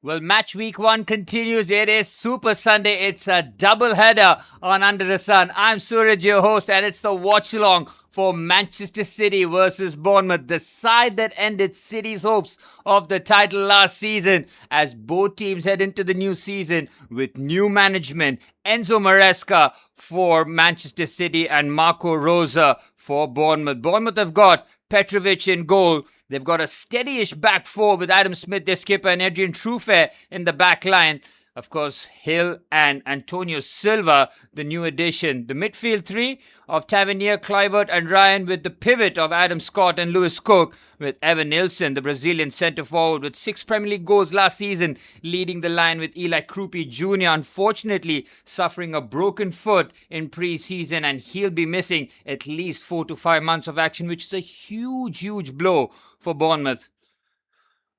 Well, match week 1 continues. It is Super Sunday. It's a double header on Under the Sun. I'm Suraj, your host, and it's the Watchalong for Manchester City versus Bournemouth, the side that ended City's hopes of the title last season, as both teams head into the new season with new management. Enzo Maresca for Manchester City and Marco Rosa for Bournemouth. Bournemouth have got Petrovic in goal. They've got a steady-ish back four with Adam Smith, their skipper, and Adrian Truffert in the back line. Of course, Hill and Antonio Silva, the new addition. The midfield three of Tavernier, Kluivert, and Ryan, with the pivot of Adam Scott and Lewis Cook, with Evan Nilsson, the Brazilian centre-forward, with 6 Premier League goals last season, leading the line, with Eli Krupi Jr. unfortunately suffering a broken foot in pre-season, and he'll be missing at least 4 to 5 months of action, which is a huge blow for Bournemouth.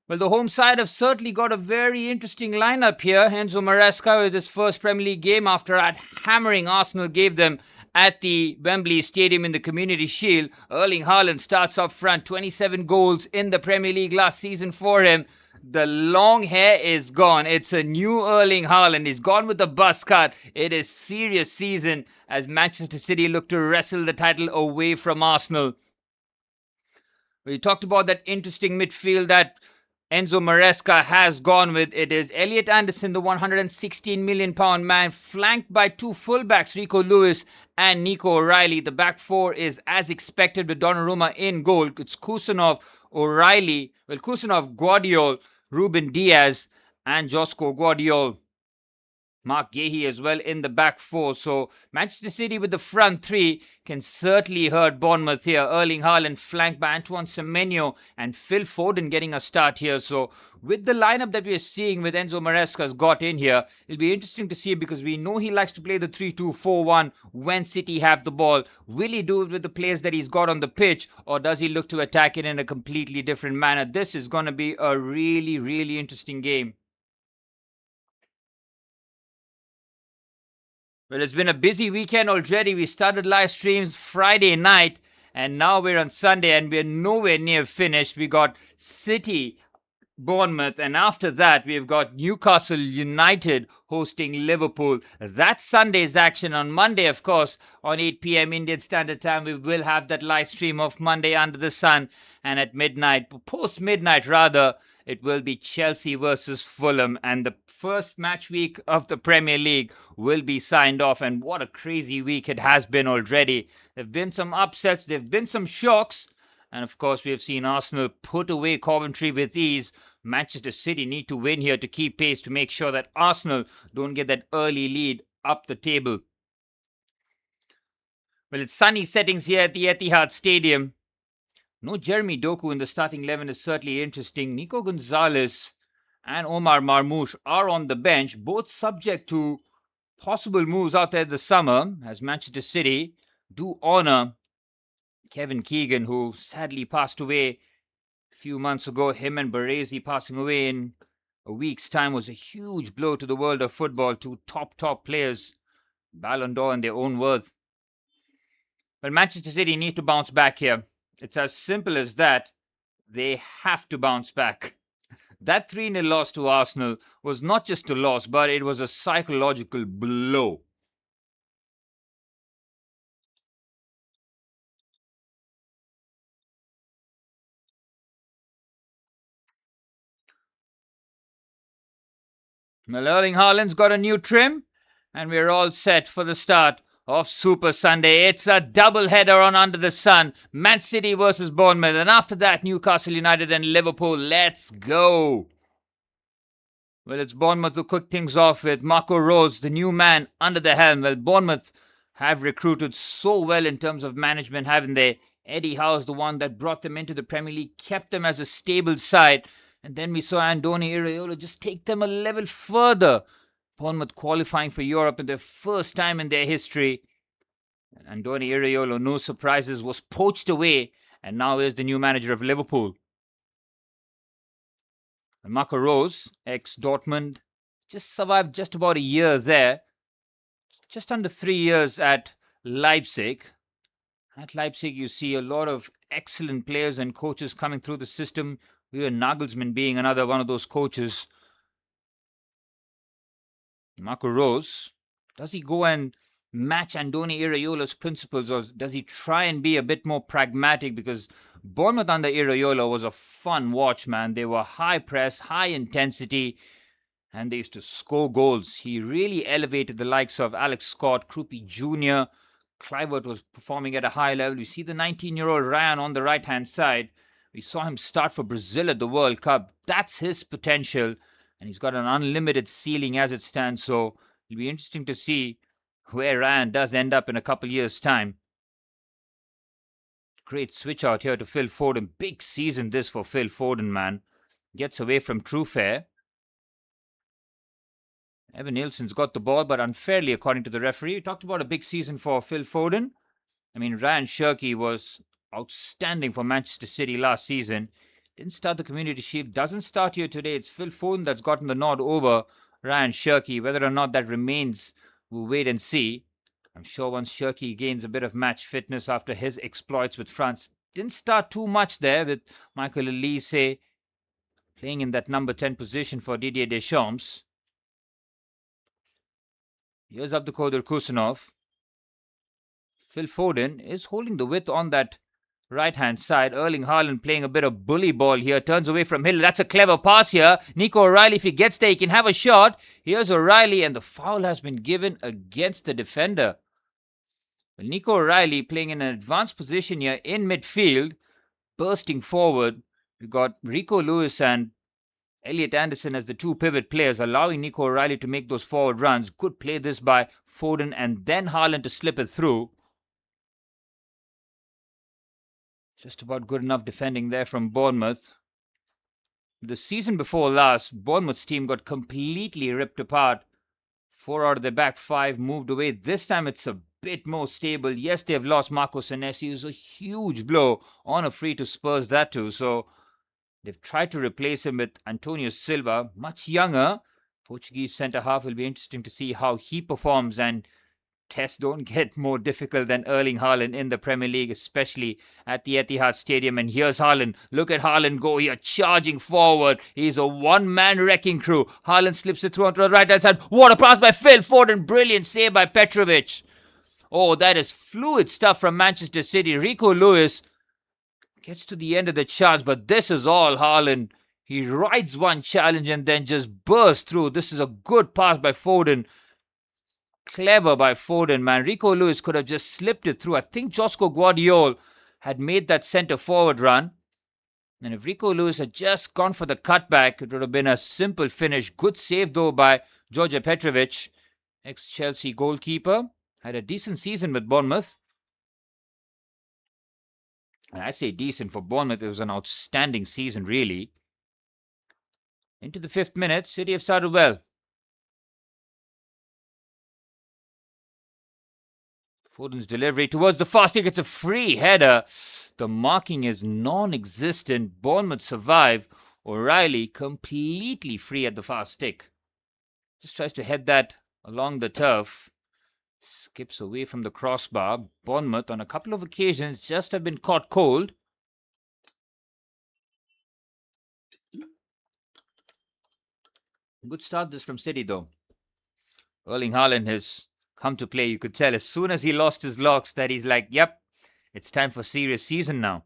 Well, the home side have certainly got a very interesting lineup here. Enzo Maresca with his first Premier League game after that hammering Arsenal gave them at the Wembley Stadium in the Community Shield. Erling Haaland starts up front, 27 goals in the Premier League last season for him. The long hair is gone. It's a new Erling Haaland. He's gone with the buzz cut. It is serious season as Manchester City look to wrestle the title away from Arsenal. We talked about that interesting midfield that Enzo Maresca has gone with. It is Elliot Anderson, the £116 million man, flanked by two fullbacks, Rico Lewis and Nico O'Reilly. The back four is as expected with Donnarumma in goal. It's Kusanov, O'Reilly, Kusanov, Guardiola, Ruben Diaz, and Josko Guardiola. Mark Gahey as well in the back four. So Manchester City with the front three can certainly hurt Bournemouth here. Erling Haaland flanked by Antoine Semenyo and Phil Foden getting a start here. So with the lineup that we're seeing with Enzo Maresca's got in here, it'll be interesting to see because we know he likes to play the 3-2-4-1 when City have the ball. Will he do it with the players that he's got on the pitch, or does he look to attack it in a completely different manner? This is going to be a really interesting game. Well, it's been a busy weekend already. We started live streams Friday night, and now we're on Sunday, and we're nowhere near finished. We got City, Bournemouth, and after that, we've got Newcastle United hosting Liverpool. That's Sunday's action. On Monday, of course, on 8 p.m. Indian Standard Time, we will have that live stream of Monday Under the Sun, and at midnight, post-midnight rather, it will be Chelsea versus Fulham, and the first match week of the Premier League will be signed off. And what a crazy week it has been already. There have been some upsets, there have been some shocks, and of course we have seen Arsenal put away Coventry with ease. Manchester City need to win here to keep pace, to make sure that Arsenal don't get that early lead up the table. Well, it's sunny settings here at the Etihad Stadium. No Jeremy Doku in the starting 11 is certainly interesting. Nico Gonzalez and Omar Marmoush are on the bench, both subject to possible moves out there this summer, as Manchester City do honour Kevin Keegan, who sadly passed away a few months ago. Him and Baresi passing away in a week's time was a huge blow to the world of football. Two top players, Ballon d'Or in their own worth. But Manchester City need to bounce back here. It's as simple as that. They have to bounce back. That 3-0 loss to Arsenal was not just a loss, but it was a psychological blow. Well, Erling Haaland's got a new trim, and we're all set for the start of Super Sunday. It's a double header on Under the Sun. Man City versus Bournemouth, and after that, Newcastle United and Liverpool. Let's go. Well, it's Bournemouth who kick things off with Marco Rose, the new man under the helm. Well, Bournemouth have recruited so well in terms of management, haven't they? Eddie Howe's the one that brought them into the Premier League, kept them as a stable side. And then we saw Andoni Iraola just take them a level further. Bournemouth qualifying for Europe in their first time in their history. And Andoni Iraola, no surprises, was poached away and now is the new manager of Liverpool. And Marco Rose, ex-Dortmund, just survived just about a year there. Just under 3 years at Leipzig. At Leipzig, you see a lot of excellent players and coaches coming through the system. Nagelsmann being another one of those coaches. Marco Rose, does he go and match Andoni Iraiola's principles, or does he try and be a bit more pragmatic? Because Bournemouth under Iraola was a fun watch, man. They were high press, high intensity, and they used to score goals. He really elevated the likes of Alex Scott, Krupi Jr., Clivert was performing at a high level. We see the 19-year-old Ryan on the right-hand side. We saw him start for Brazil at the World Cup. That's his potential, and he's got an unlimited ceiling as it stands. So it'll be interesting to see where Ryan does end up in a couple years' time. Great switch out here to Phil Foden. Big season this for Phil Foden, man. Gets away from Truefair. Evan Nielsen's got the ball, but unfairly, according to the referee. We talked about a big season for Phil Foden. I mean, Ryan Shirky was outstanding for Manchester City last season. Didn't start the Community Shield. Doesn't start here today. It's Phil Foden that's gotten the nod over Ryan Shirky. Whether or not that remains, we'll wait and see. I'm sure once Shirky gains a bit of match fitness after his exploits with France. Didn't start too much there with Michael Elise playing in that number 10 position for Didier Deschamps. Here's Abdulkadir Kusanov. Phil Foden is holding the width on that right-hand side. Erling Haaland playing a bit of bully ball here. Turns away from Hill. That's a clever pass here. Nico O'Reilly, if he gets there, he can have a shot. Here's O'Reilly, and the foul has been given against the defender. Well, Nico O'Reilly playing in an advanced position here in midfield. Bursting forward. We've got Rico Lewis and Elliot Anderson as the two pivot players, allowing Nico O'Reilly to make those forward runs. Good play this by Foden, and then Haaland to slip it through. Just about good enough defending there from Bournemouth. The season before last, Bournemouth's team got completely ripped apart. 4 out of their back 5 moved away. This time it's a bit more stable. Yes, they've lost Marco Senesi. It was a huge blow on a free to Spurs, that too. So they've tried to replace him with Antonio Silva, much younger. Portuguese centre-half. Will be interesting to see how he performs, and tests don't get more difficult than Erling Haaland in the Premier League, especially at the Etihad Stadium. And here's Haaland. Look at Haaland go here, charging forward. He's a one-man wrecking crew. Haaland slips it through onto the right-hand side. What a pass by Phil Foden. Brilliant save by Petrovic. Oh, that is fluid stuff from Manchester City. Rico Lewis gets to the end of the charge, but this is all Haaland. He rides one challenge and then just bursts through. This is a good pass by Foden. Clever by Foden, man. Rico Lewis could have just slipped it through. I think Josko Guardiola had made that centre-forward run. And if Rico Lewis had just gone for the cutback, it would have been a simple finish. Good save, though, by George Petrovic, ex-Chelsea goalkeeper. Had a decent season with Bournemouth. And I say decent for Bournemouth. It was an outstanding season, really. Into the 5th minute, City have started well. Foden's delivery towards the far stick. It's a free header. The marking is non-existent. Bournemouth survive. O'Reilly completely free at the far stick. Just tries to head that along the turf. Skips away from the crossbar. Bournemouth on a couple of occasions just have been caught cold. Good start this from City, though. Erling Haaland has come to play. You could tell as soon as he lost his locks that he's like, yep, it's time for serious season now.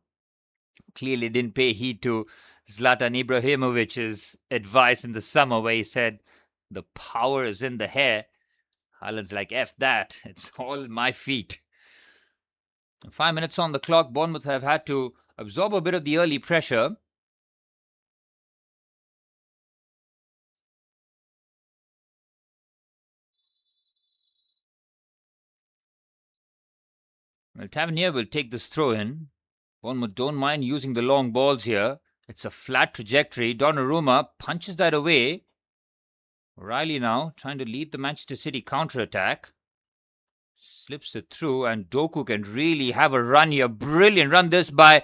Clearly didn't pay heed to Zlatan Ibrahimovic's advice in the summer where he said, the power is in the hair. Haaland's like, F that. It's all my feet. 5 minutes on the clock. Bournemouth have had to absorb a bit of the early pressure. Well, Tavernier will take this throw in. Bournemouth don't mind using the long balls here. It's a flat trajectory. Donnarumma punches that away. O'Reilly now trying to lead the Manchester City counter-attack. Slips it through, and Doku can really have a run here. Brilliant run this by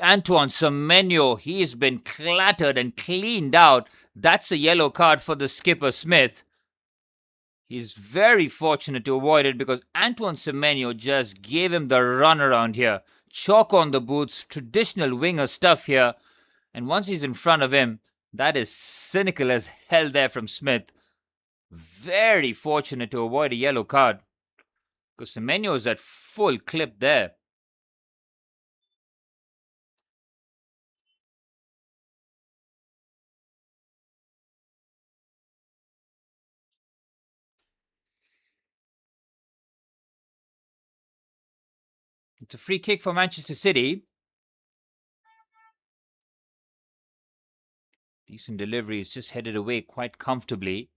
Antoine Semenyo. He's been clattered and cleaned out. That's a yellow card for the skipper, Smith. He's very fortunate to avoid it because Antoine Semenyo just gave him the run around here. Chalk on the boots, traditional winger stuff here. And once he's in front of him, that is cynical as hell there from Smith. Very fortunate to avoid a yellow card because Semenyo is at full clip there. It's a free kick for Manchester City. Decent delivery. He's just headed away quite comfortably.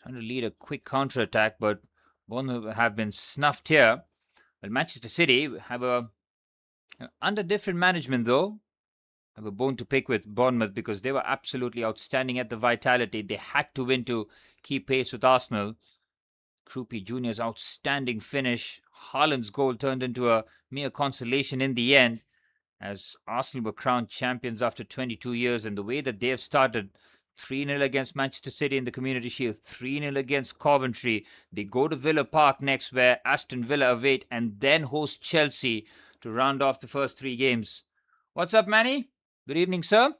Trying to lead a quick counter-attack, but Bournemouth have been snuffed here. Well, Manchester City have under different management, though, have a bone to pick with Bournemouth because they were absolutely outstanding at the vitality. They had to win to keep pace with Arsenal. Krupi Jr.'s outstanding finish. Haaland's goal turned into a mere consolation in the end as Arsenal were crowned champions after 22 years. And the way that they have started, 3-0 against Manchester City in the Community Shield, 3-0 against Coventry. They go to Villa Park next where Aston Villa await and then host Chelsea to round off the first 3 games. What's up, Manny? Good evening, sir.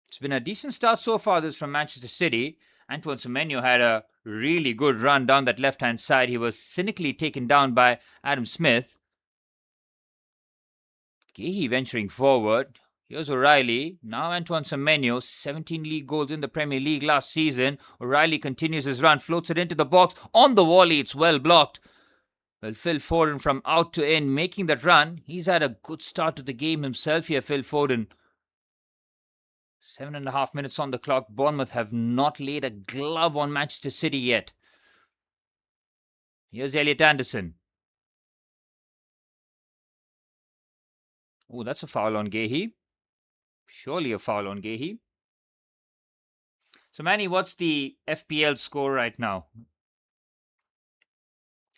It's been a decent start so far, this from Manchester City. Antoine Semenyo had a really good run down that left-hand side. He was cynically taken down by Adam Smith. Gehi venturing forward. Here's O'Reilly. Now Antoine Semenyo, 17 league goals in the Premier League last season. O'Reilly continues his run, floats it into the box. On the volley, it's well blocked. Well, Phil Foden from out to in, making that run. He's had a good start to the game himself here, Phil Foden. 7.5 minutes on the clock. Bournemouth have not laid a glove on Manchester City yet. Here's Elliot Anderson. Oh, that's a foul on Gehi. Surely a foul on Gehi. So, Manny, what's the FPL score right now?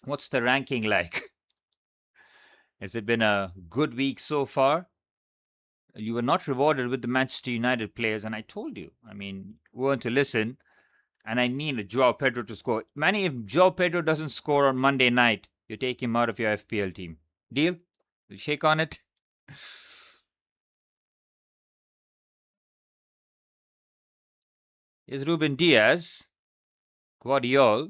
What's the ranking like? Has it been a good week so far? You were not rewarded with the Manchester United players, and I told you. I mean, you weren't to listen, and I need Joao Pedro to score. Manny, if Joao Pedro doesn't score on Monday night, you take him out of your FPL team. Deal? We'll shake on it. Here's Ruben Diaz. Guardiola.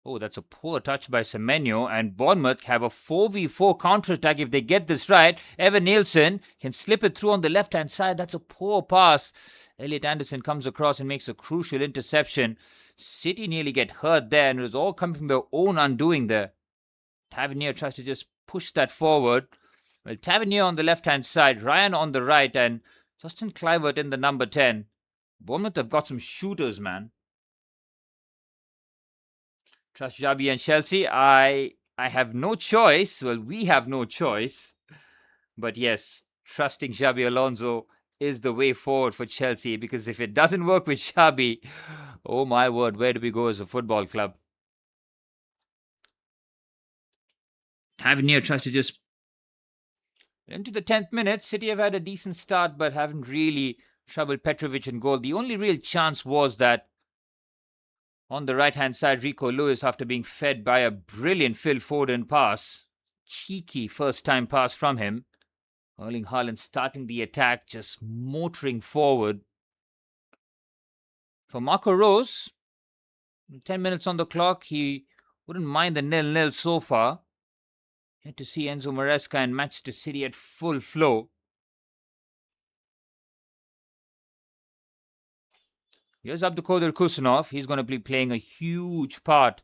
Oh, that's a poor touch by Semenyo, and Bournemouth have a 4v4 counter-attack if they get this right. Evan Nielsen can slip it through on the left-hand side. That's a poor pass. Elliot Anderson comes across and makes a crucial interception. City nearly get hurt there, and it was all coming from their own undoing there. Tavernier tries to just push that forward. Well, Tavernier on the left-hand side, Ryan on the right, and Justin Kluivert in the number 10. Bournemouth have got some shooters, man. Trust Xabi and Chelsea. I have no choice. Well, we have no choice. But yes, trusting Xabi Alonso is the way forward for Chelsea, because if it doesn't work with Xabi, oh my word, where do we go as a football club? Tavernier tries to just into the 10th minute. City have had a decent start but haven't really troubled Petrovic in goal. The only real chance was that on the right-hand side, Rico Lewis, after being fed by a brilliant Phil Foden pass. Cheeky first-time pass from him. Erling Haaland starting the attack, just motoring forward. For Marco Rose, 10 minutes on the clock. He wouldn't mind the 0-0 so far. Yet to see Enzo Maresca and Manchester City at full flow. Here's Abdulkadir Kusunov. He's going to be playing a huge part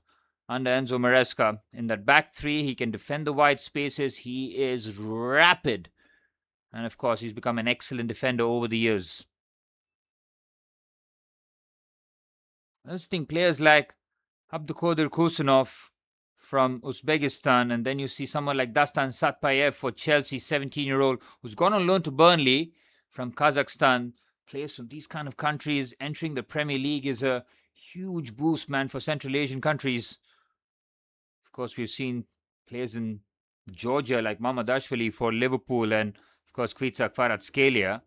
under Enzo Maresca. In that back three, he can defend the wide spaces. He is rapid. And of course, he's become an excellent defender over the years. Interesting players like Abdulkadir Kusunov from Uzbekistan. And then you see someone like Dastan Satpayev for Chelsea, 17-year-old, who's gone on loan to Burnley from Kazakhstan. Players from these kind of countries entering the Premier League is a huge boost, man, for Central Asian countries. Of course, we've seen players in Georgia like Mamadashvili for Liverpool and, of course, Kvitsa Kvaratskhelia.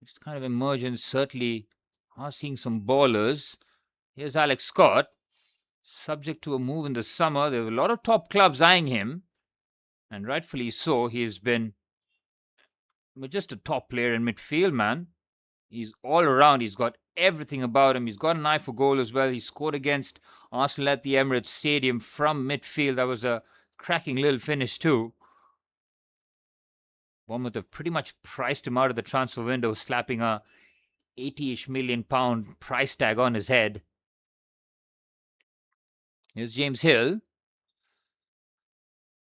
This kind of emergence certainly are seeing some ballers. Here's Alex Scott. Subject to a move in the summer, there were a lot of top clubs eyeing him. And rightfully so, he has been just a top player in midfield, man. He's all around. He's got everything about him. He's got an eye for goal as well. He scored against Arsenal at the Emirates Stadium from midfield. That was a cracking little finish too. Bournemouth have pretty much priced him out of the transfer window, slapping a 80-ish million pound price tag on his head. Here's James Hill.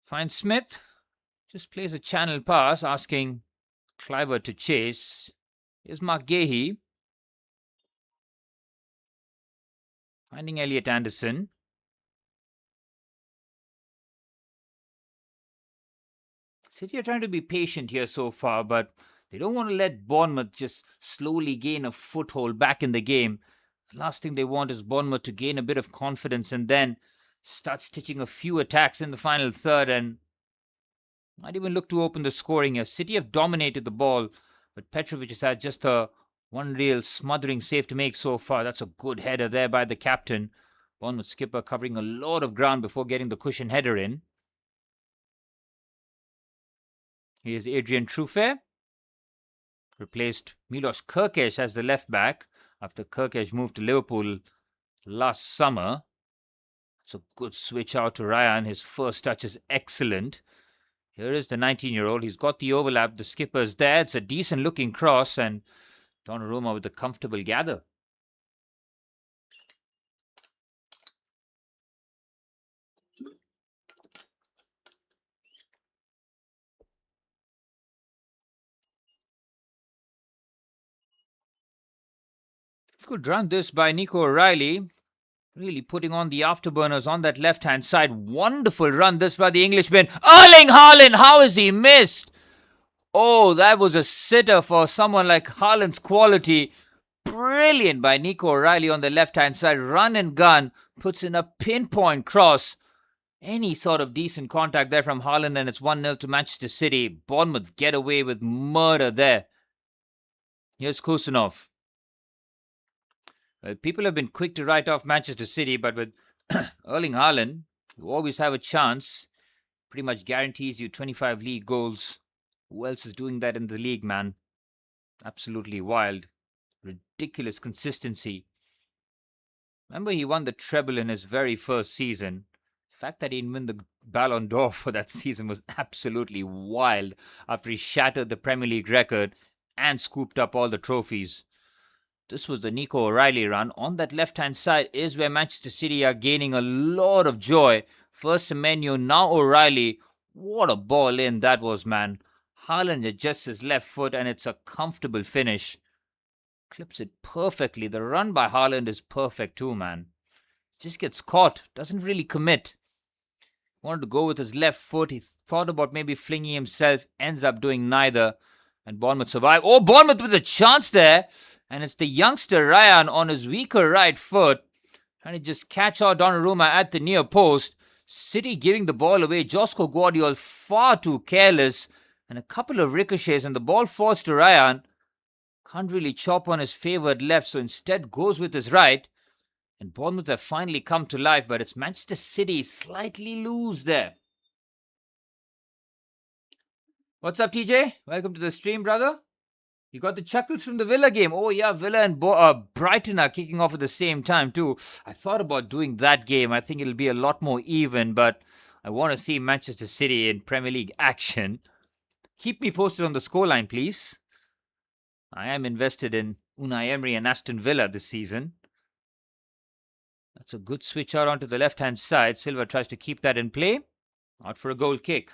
Finds Smith. Just plays a channel pass, asking Cliver to chase. Here's Mark Gahey. Finding Elliot Anderson. City are trying to be patient here so far, but they don't want to let Bournemouth just slowly gain a foothold back in the game. The last thing they want is Bournemouth to gain a bit of confidence and then start stitching a few attacks in the final third and not even look to open the scoring here. City have dominated the ball, but Petrovic has had just a one real smothering save to make so far. That's a good header there by the captain. Bournemouth skipper covering a lot of ground before getting the cushion header in. Here's Adrian Truffert. Replaced Milos Kerkez as the left back after Kerkez moved to Liverpool last summer. It's a good switch out to Ryan. His first touch is excellent. Here is the 19-year-old. He's got the overlap. The skipper's there. It's a decent looking cross and Donnarumma with a comfortable gather. Good run this by Nico O'Reilly. Really putting on the afterburners on that left-hand side. Wonderful run this by the Englishman. Erling Haaland, how has he missed? Oh, that was a sitter for someone like Haaland's quality. Brilliant by Nico O'Reilly on the left-hand side. Run and gun. Puts in a pinpoint cross. Any sort of decent contact there from Haaland and it's 1-0 to Manchester City. Bournemouth get away with murder there. Here's Kusanov. Well, people have been quick to write off Manchester City, but with Erling Haaland, you always have a chance. Pretty much guarantees you 25 league goals. Who else is doing that in the league, man? Absolutely wild. Ridiculous consistency. Remember, he won the treble in his very first season. The fact that he didn't win the Ballon d'Or for that season was absolutely wild after he shattered the Premier League record and scooped up all the trophies. This was the Nico O'Reilly run. On that left-hand side is where Manchester City are gaining a lot of joy. First Semenyo, now O'Reilly. What a ball in that was, man. Haaland adjusts his left foot and it's a comfortable finish. Clips it perfectly. The run by Haaland is perfect too, man. Just gets caught. Doesn't really commit. Wanted to go with his left foot. He thought about maybe flinging himself. Ends up doing neither. And Bournemouth survive. Oh, Bournemouth with a chance there. And it's the youngster Ryan on his weaker right foot. Trying to just catch out Donnarumma at the near post. City giving the ball away. Josko Guardiola far too careless. And a couple of ricochets and the ball falls to Ryan. Can't really chop on his favoured left, so instead goes with his right. And Bournemouth have finally come to life, but it's Manchester City slightly loose there. What's up, TJ? Welcome to the stream, brother. You got the chuckles from the Villa game. Oh, yeah, Villa and Brighton are kicking off at the same time, too. I thought about doing that game. I think it'll be a lot more even, but I want to see Manchester City in Premier League action. Keep me posted on the scoreline, please. I am invested in Unai Emery and Aston Villa this season. That's a good switch out onto the left-hand side. Silva tries to keep that in play. Out for a goal kick.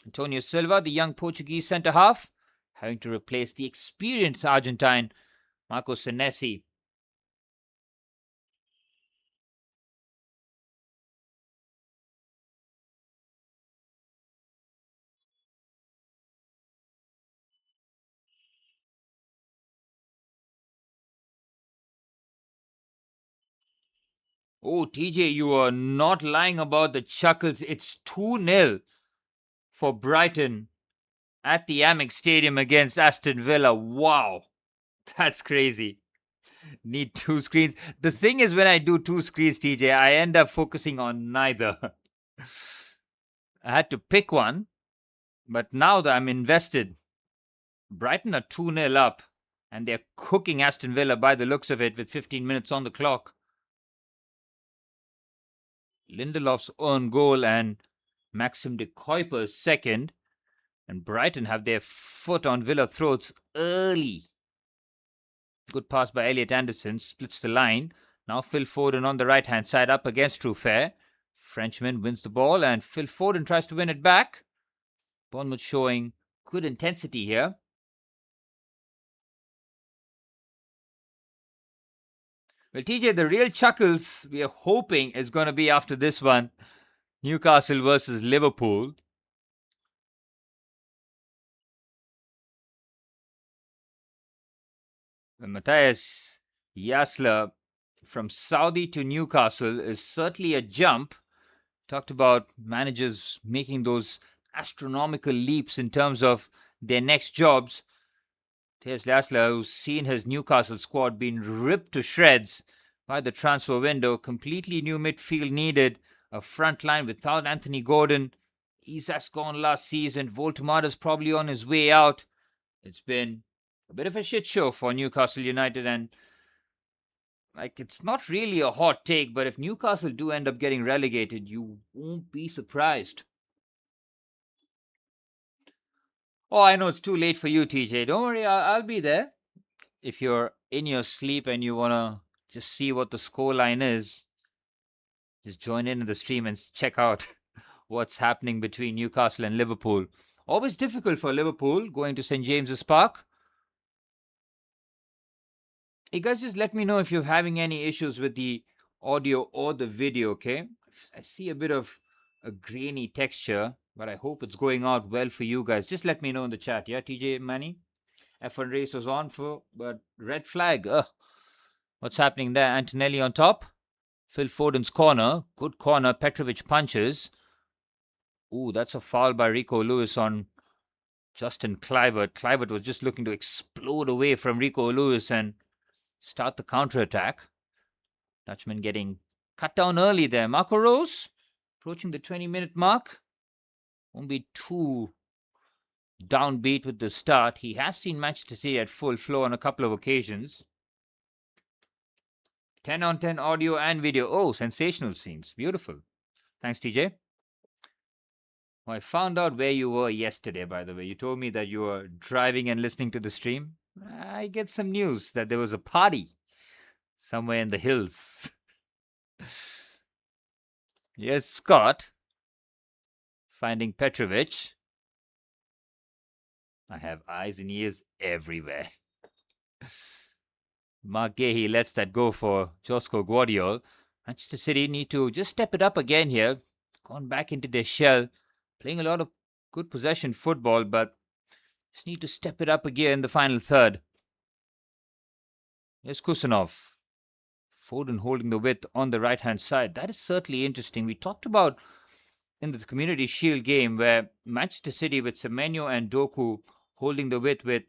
Antonio Silva, the young Portuguese centre-half, having to replace the experienced Argentine, Marco Senesi. Oh, TJ, you are not lying about the chuckles. It's 2-0 for Brighton at the Amex Stadium against Aston Villa. Wow, that's crazy. Need two screens. The thing is, when I do two screens, TJ, I end up focusing on neither. I had to pick one, but now that I'm invested, Brighton are 2-0 up. And they're cooking Aston Villa by the looks of it with 15 minutes on the clock. Lindelof's own goal and Maxim de Kuyper's second. And Brighton have their foot on Villa throats early. Good pass by Elliot Anderson, splits the line. Now Phil Foden on the right-hand side up against Trufair. Frenchman wins the ball and Phil Foden tries to win it back. Bournemouth showing good intensity here. Well, TJ, the real chuckles we are hoping is going to be after this one. Newcastle versus Liverpool. And Matthias Yasler from Saudi to Newcastle is certainly a jump. Talked about managers making those astronomical leaps in terms of their next jobs. Matthias Yasler, who's seen his Newcastle squad being ripped to shreds by the transfer window. Completely new midfield needed. A front line without Anthony Gordon. Isak's gone last season. Voltemada's probably on his way out. It's been a bit of a shit show for Newcastle United, and it's not really a hot take, but if Newcastle do end up getting relegated, you won't be surprised. Oh, I know it's too late for you, TJ. Don't worry, I'll be there. If you're in your sleep and you want to just see what the score line is, just join in the stream and check out what's happening between Newcastle and Liverpool. Always difficult for Liverpool going to St. James's Park. Hey guys, just let me know if you're having any issues with the audio or the video, okay? I see a bit of a grainy texture, but I hope it's going out well for you guys. Just let me know in the chat, yeah, TJ Manny? F1 race was on for, but red flag. What's happening there? Antonelli on top. Phil Foden's corner. Good corner. Petrovic punches. Ooh, that's a foul by Rico Lewis on Justin Kluivert. Kluivert was just looking to explode away from Rico Lewis and start the counter-attack. Dutchman getting cut down early there. Marco Rose approaching the 20-minute mark. Won't be too downbeat with the start. He has seen Manchester City at full flow on a couple of occasions. 10 on 10 audio and video. Oh, sensational scenes. Beautiful. Thanks, TJ. Well, I found out where you were yesterday, by the way. You told me that you were driving and listening to the stream. I get some news that there was a party somewhere in the hills. Yes, Scott. Finding Petrovic. I have eyes and ears everywhere. Mark Gahey lets that go for Josko Guardiola. Manchester City need to just step it up again here. Gone back into their shell. Playing a lot of good possession football, but just need to step it up again in the final third. Here's Kusanov. Foden holding the width on the right-hand side. That is certainly interesting. We talked about in the Community Shield game where Manchester City with Semenyo and Doku holding the width with...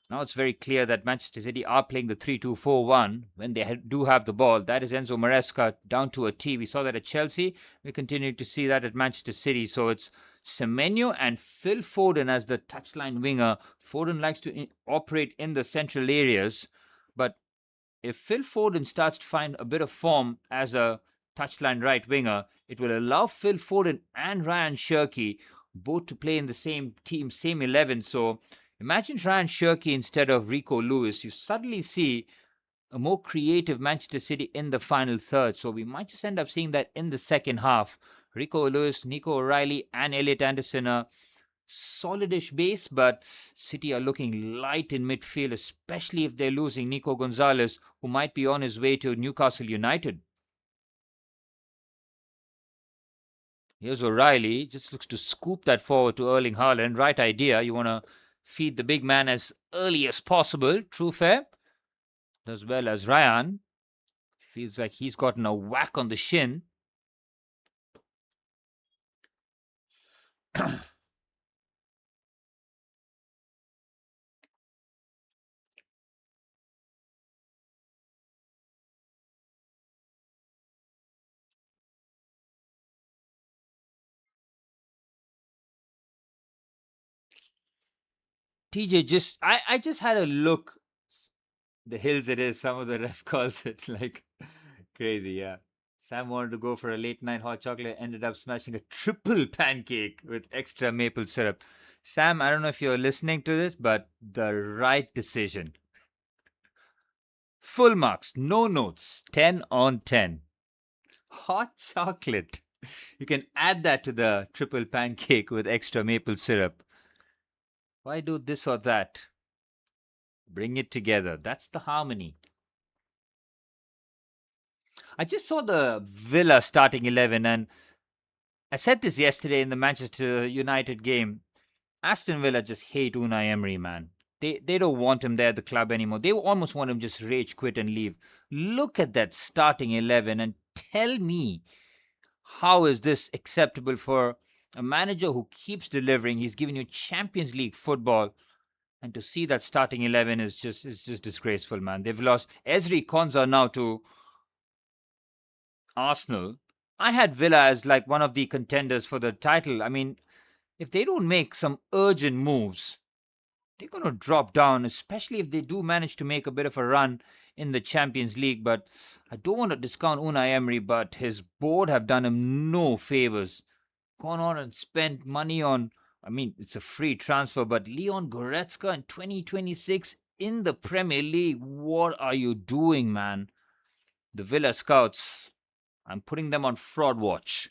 Now it's very clear that Manchester City are playing the 3-2-4-1 when they do have the ball. That is Enzo Maresca down to a T. We saw that at Chelsea. We continue to see that at Manchester City. So it's Semenyo and Phil Foden as the touchline winger. Foden likes to operate in the central areas. But if Phil Foden starts to find a bit of form as a touchline right winger, it will allow Phil Foden and Ryan Cherki both to play in the same team, same 11. So imagine Ryan Cherki instead of Rico Lewis. You suddenly see a more creative Manchester City in the final third. So we might just end up seeing that in the second half. Rico Lewis, Nico O'Reilly, and Elliot Anderson are solidish base, but City are looking light in midfield, especially if they're losing Nico Gonzalez, who might be on his way to Newcastle United. Here's O'Reilly, just looks to scoop that forward to Erling Haaland. Right idea, you want to feed the big man as early as possible. True fair. As well as Ryan. Feels like he's gotten a whack on the shin. TJ, I just had a look The hills it is. Some of the ref calls it like crazy. Yeah. Sam wanted to go for a late night hot chocolate, ended up smashing a triple pancake with extra maple syrup. Sam, I don't know if you're listening to this, but the right decision. Full marks, no notes, 10 on 10. Hot chocolate. You can add that to the triple pancake with extra maple syrup. Why do this or that? Bring it together. That's the harmony. I just saw the Villa starting 11, and I said this yesterday in the Manchester United game. Aston Villa just hate Unai Emery, man. They don't want him there at the club anymore. They almost want him just rage quit and leave. Look at that starting 11 and tell me, how is this acceptable for a manager who keeps delivering? He's giving you Champions League football, and to see that starting 11 is just disgraceful, man. They've lost Ezri Konsa now to Arsenal. I had Villa as like one of the contenders for the title. I mean, if they don't make some urgent moves, they're going to drop down, especially if they do manage to make a bit of a run in the Champions League. But I don't want to discount Unai Emery, but his board have done him no favors. Gone on and spent money on, I mean, it's a free transfer, but Leon Goretzka in 2026 in the Premier League. What are you doing, man? The Villa scouts, I'm putting them on fraud watch.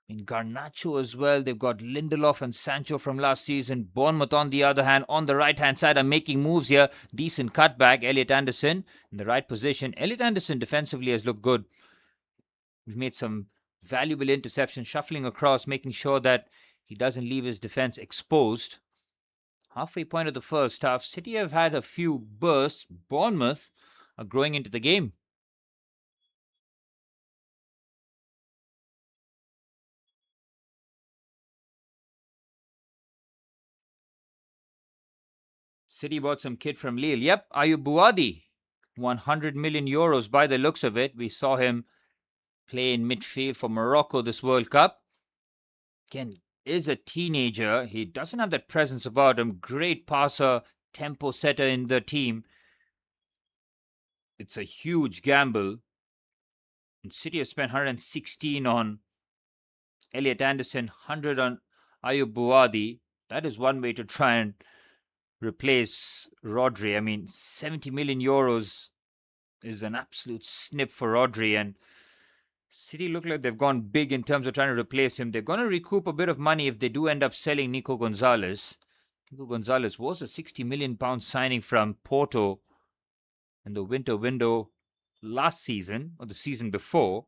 In Garnacho as well, they've got Lindelof and Sancho from last season. Bournemouth, on the other hand, on the right-hand side, are making moves here. Decent cutback. Elliot Anderson in the right position. Elliot Anderson defensively has looked good. We've made some valuable interceptions, shuffling across, making sure that he doesn't leave his defense exposed. Halfway point of the first half, City have had a few bursts. Bournemouth are growing into the game. City bought some kid from Lille. Yep, Ayub Buadi. 100 million euros by the looks of it. We saw him play in midfield for Morocco this World Cup. Again, is a teenager. He doesn't have that presence about him. Great passer, tempo setter in the team. It's a huge gamble. And City have spent 116 on Elliot Anderson, 100 on Ayub Buadi. That is one way to try and replace Rodri. I mean, 70 million euros is an absolute snip for Rodri, and City look like they've gone big in terms of trying to replace him. They're going to recoup a bit of money if they do end up selling Nico Gonzalez. Nico Gonzalez was a £60 million signing from Porto in the winter window last season, or the season before.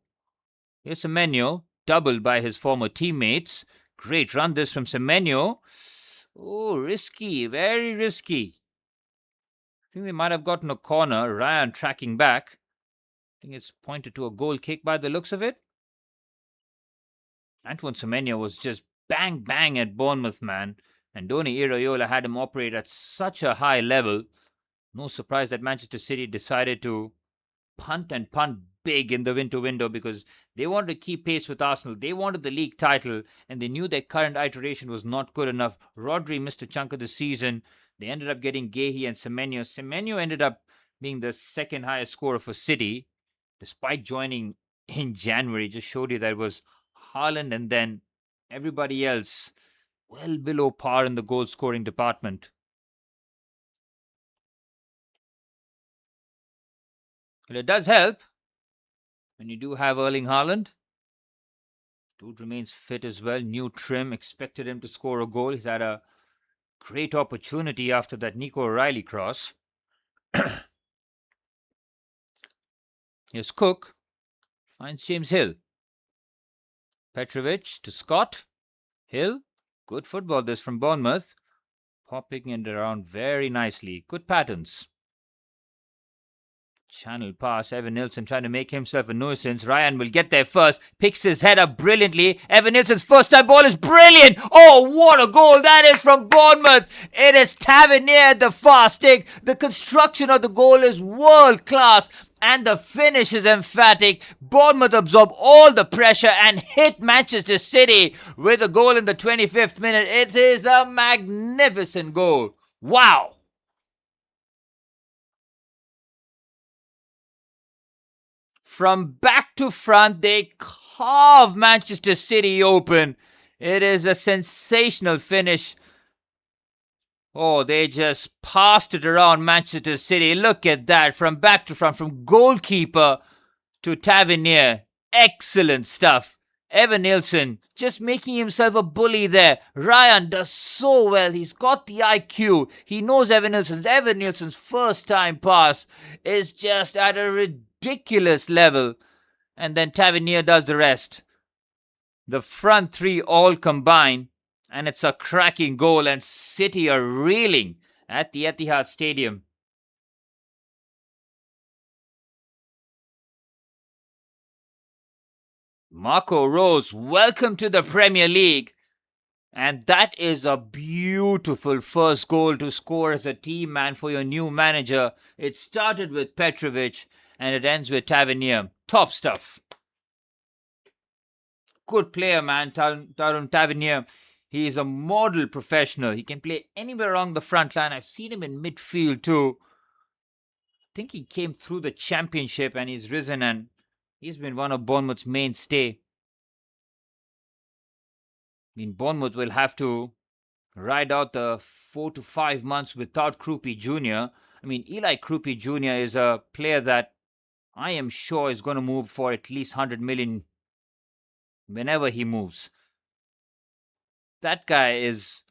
Here's Semenyo, doubled by his former teammates. Great run this from Semenyo. Oh, risky, very risky. I think they might have gotten a corner. Ryan tracking back. I think it's pointed to a goal kick by the looks of it. Antoine Semenyo was just bang, bang at Bournemouth, man. And Doni Iraola had him operate at such a high level. No surprise that Manchester City decided to punt and punt big in the winter window because they wanted to keep pace with Arsenal. They wanted the league title, and they knew their current iteration was not good enough. Rodri missed a chunk of the season. They ended up getting Guehi and Semenyo. Semenyo ended up being the second highest scorer for City, despite joining in January. Just showed you that it was Haaland and then everybody else well below par in the goal scoring department. Well, it does help when you do have Erling Haaland. Dude remains fit as well. New trim. Expected him to score a goal. He's had a great opportunity after that Nico O'Reilly cross. Here's Cook. Finds James Hill. Petrovic to Scott. Hill. Good football this from Bournemouth. Popping it around very nicely. Good patterns. Channel pass. Evan Nilsson trying to make himself a nuisance. Ryan will get there first. Picks his head up brilliantly. Evan Nilsson's first time ball is brilliant. Oh, what a goal that is from Bournemouth. It is Tavernier at the far stick. The construction of the goal is world class. And the finish is emphatic. Bournemouth absorb all the pressure and hit Manchester City with a goal in the 25th minute. It is a magnificent goal. Wow. From back to front, they carve Manchester City open. It is a sensational finish. Oh, they just passed it around Manchester City. Look at that. From back to front, from goalkeeper to Tavernier. Excellent stuff. Evan Nilsson just making himself a bully there. Ryan does so well. He's got the IQ. He knows Evan Nilsson's. Evan Nilsson's first time pass is just at a ridiculous level. And then Tavernier does the rest. The front three all combine, and it's a cracking goal, and City are reeling at the Etihad Stadium. Marco Rose, welcome to the Premier League. And that is a beautiful first goal to score as a team, man, for your new manager. It started with Petrovic and it ends with Tavernier. Top stuff. Good player, man, Tarun Tavernier. He is a model professional. He can play anywhere along the front line. I've seen him in midfield too. I think he came through the championship and he's risen, and he's been one of Bournemouth's mainstay. I mean, Bournemouth will have to ride out the 4 to 5 months without Krupi Jr. I mean, Eli Krupi Jr. is a player that I am sure is going to move for at least 100 million whenever he moves. That guy is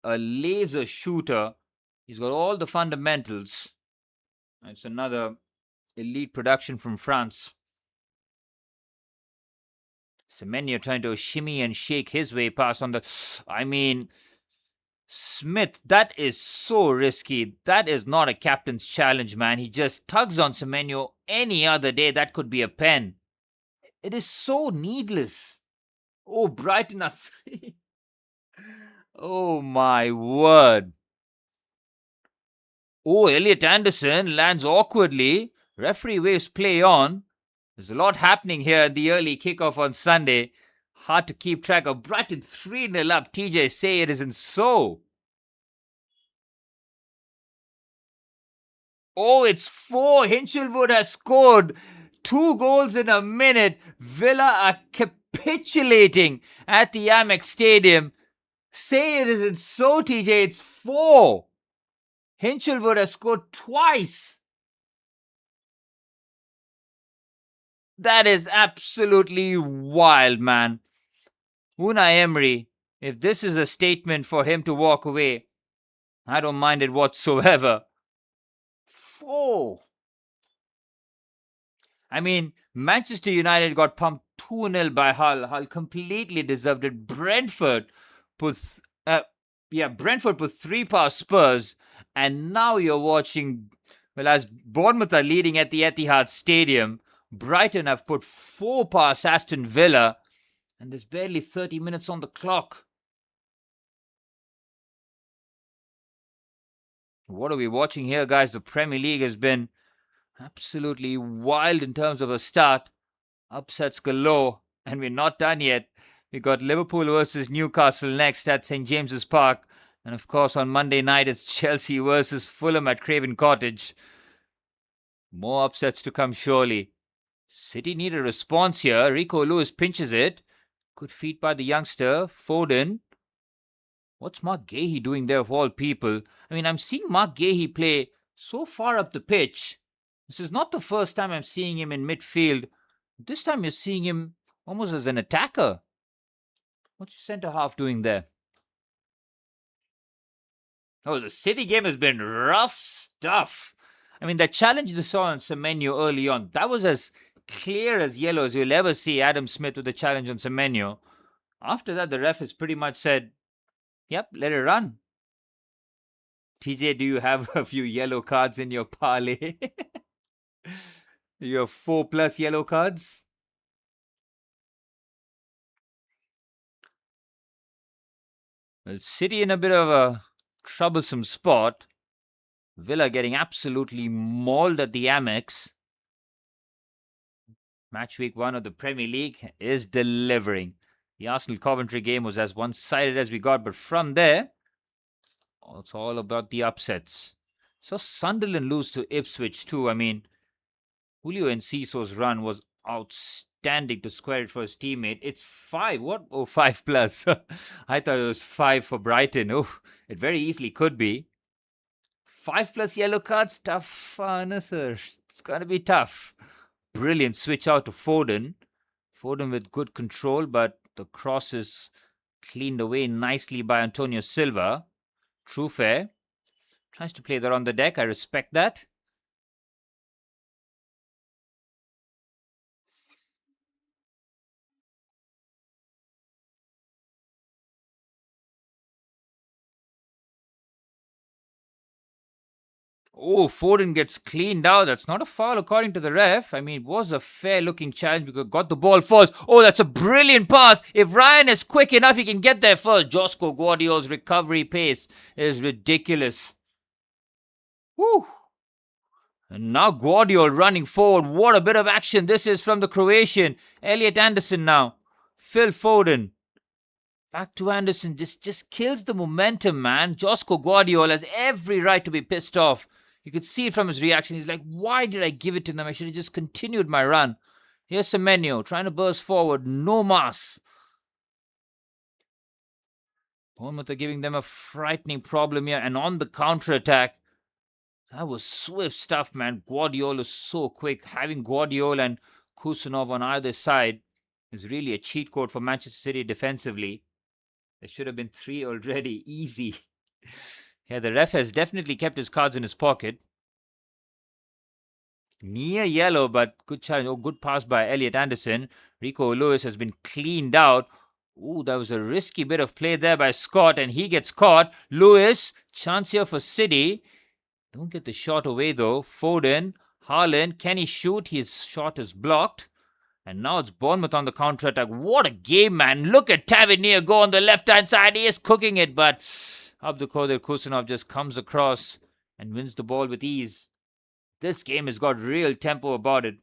a laser shooter. He's got all the fundamentals. It's another elite production from France. Semenyo trying to shimmy and shake his way past on the... I mean, Smith, that is so risky. That is not a captain's challenge, man. He just tugs on Semenyo. Any other day, that could be a pen. It is so needless. Oh, Brighton are free. Oh, my word. Oh, Elliot Anderson lands awkwardly. Referee waves play on. There's a lot happening here in the early kickoff on Sunday. Hard to keep track of. Brighton 3-0 up. TJ say it isn't so. Oh, it's 4. Hinchelwood has scored 2 goals in a minute. Villa are capitulating at the Amex Stadium. Say it isn't so, TJ. It's 4. Hinchelwood has scored twice. That is absolutely wild, man. Unai Emery, if this is a statement for him to walk away, I don't mind it whatsoever. 4. I mean, Manchester United got pumped 2-0 by Hull. Hull completely deserved it. Brentford put 3 past Spurs. And now you're watching, well, as Bournemouth are leading at the Etihad Stadium, Brighton have put 4 past Aston Villa, and there's barely 30 minutes on the clock. What are we watching here, guys? The Premier League has been absolutely wild in terms of a start. Upsets galore, and we're not done yet. We got Liverpool versus Newcastle next at St. James's Park. And of course, on Monday night, it's Chelsea versus Fulham at Craven Cottage. More upsets to come, surely. City need a response here. Rico Lewis pinches it. Good feet by the youngster. Foden. What's Mark Gahey doing there of all people? I mean, I'm seeing Mark Gahey play so far up the pitch. This is not the first time I'm seeing him in midfield. This time you're seeing him almost as an attacker. What's your centre-half doing there? Oh, the City game has been rough stuff. I mean, that challenge they saw on Semenyo early on, that was as clear as yellow as you'll ever see Adam Smith with a challenge on Semenyo. After that, the ref has pretty much said, yep, let it run. TJ, do you have a few yellow cards in your parlay? You have 4+ yellow cards? Well, City in a bit of a troublesome spot. Villa getting absolutely mauled at the Amex. Matchweek 1 of the Premier League is delivering. The Arsenal-Coventry game was as one-sided as we got, but from there, it's all about the upsets. So Sunderland lose to Ipswich too. I mean, Julio Enciso's run was outstanding to square it for his teammate. It's 5. What? Oh, 5 plus. I thought it was 5 for Brighton. Oh, it very easily could be. 5 plus yellow cards, tough, Nasser. It's going to be tough. Brilliant switch out to Foden. Foden with good control, but the cross is cleaned away nicely by Antonio Silva. True fair. Tries to play that on the deck. I respect that. Oh, Foden gets cleaned out. That's not a foul according to the ref. I mean, it was a fair looking challenge because got the ball first. Oh, that's a brilliant pass. If Ryan is quick enough, he can get there first. Josko Guardiola's recovery pace is ridiculous. Woo! And now Guardiola running forward. What a bit of action this is from the Croatian. Elliot Anderson now. Phil Foden. Back to Anderson. Just kills the momentum, man. Josko Guardiola has every right to be pissed off. You could see it from his reaction. He's like, why did I give it to them? I should have just continued my run. Here's Semenyo trying to burst forward. No mass. Bournemouth are giving them a frightening problem here. And on the counter-attack, that was swift stuff, man. Guardiola is so quick. Having Guardiola and Kusanov on either side is really a cheat code for Manchester City defensively. There should have been 3 already. Easy. Yeah, the ref has definitely kept his cards in his pocket. Near yellow, but good challenge. Oh, good pass by Elliot Anderson. Rico Lewis has been cleaned out. Ooh, that was a risky bit of play there by Scott, and he gets caught. Lewis, chance here for City. Don't get the shot away though. Foden, Haaland, can he shoot? His shot is blocked. And now it's Bournemouth on the counter-attack. What a game, man. Look at Tavernier go on the left-hand side. He is cooking it, but Abdulkadir Kusanov just comes across and wins the ball with ease. This game has got real tempo about it.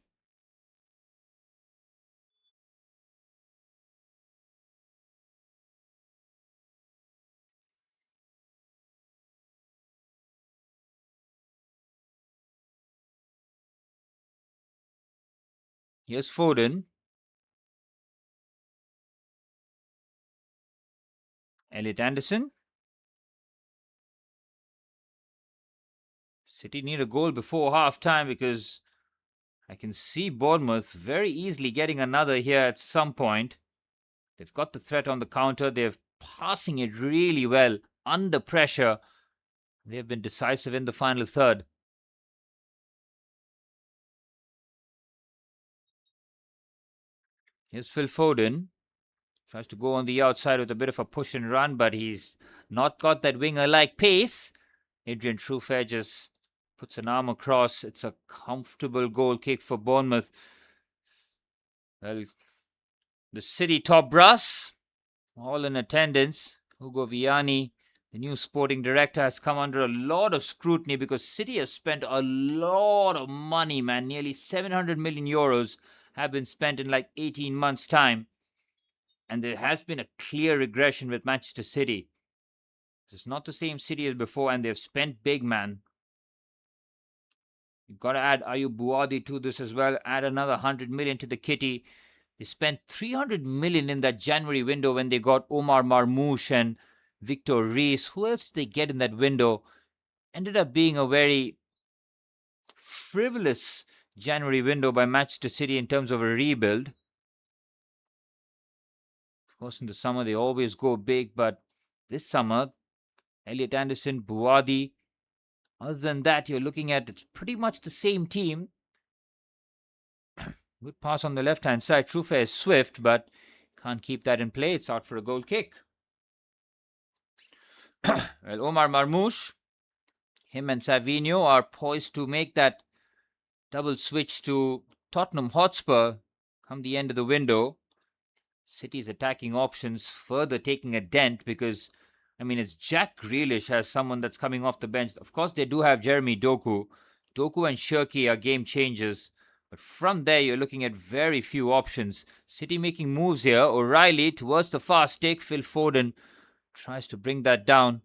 Here's Foden. Elliot Anderson. City need a goal before half-time because I can see Bournemouth very easily getting another here at some point. They've got the threat on the counter. They're passing it really well under pressure. They've been decisive in the final third. Here's Phil Foden. Tries to go on the outside with a bit of a push and run, but he's not got that winger-like pace. Adrian Trufair just puts an arm across. It's a comfortable goal kick for Bournemouth. Well, the City top brass, all in attendance. Hugo Vianney, the new sporting director, has come under a lot of scrutiny because City has spent a lot of money, man. Nearly 700 million euros have been spent in like 18 months' time. And there has been a clear regression with Manchester City. It's not the same City as before, and they've spent big, man. You've got to add Ayub Buadi to this as well. Add another 100 million to the kitty. They spent 300 million in that January window when they got Omar Marmoush and Victor Reis. Who else did they get in that window? Ended up being a very frivolous January window by Manchester City in terms of a rebuild. Of course, in the summer, they always go big, but this summer, Elliot Anderson, Buadi. Other than that, you're looking at it's pretty much the same team. Good pass on the left-hand side. Trufair is swift, but can't keep that in play. It's out for a goal kick. Well, Omar Marmoush, him and Savinho are poised to make that double switch to Tottenham Hotspur come the end of the window. City's attacking options further taking a dent because, I mean, it's Jack Grealish as someone that's coming off the bench. Of course, they do have Jeremy Doku. Doku and Shirky are game changers. But from there, you're looking at very few options. City making moves here. O'Reilly towards the far stick. Phil Foden tries to bring that down.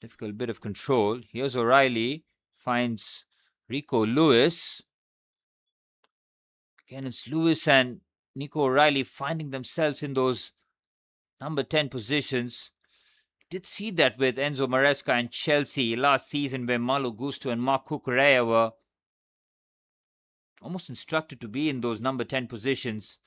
Difficult bit of control. Here's O'Reilly. Finds Rico Lewis. Again, it's Lewis and Nico O'Reilly finding themselves in those number 10 positions. Did see that with Enzo Maresca and Chelsea last season, where Malo Gusto and Mark Cucurella were almost instructed to be in those number 10 positions.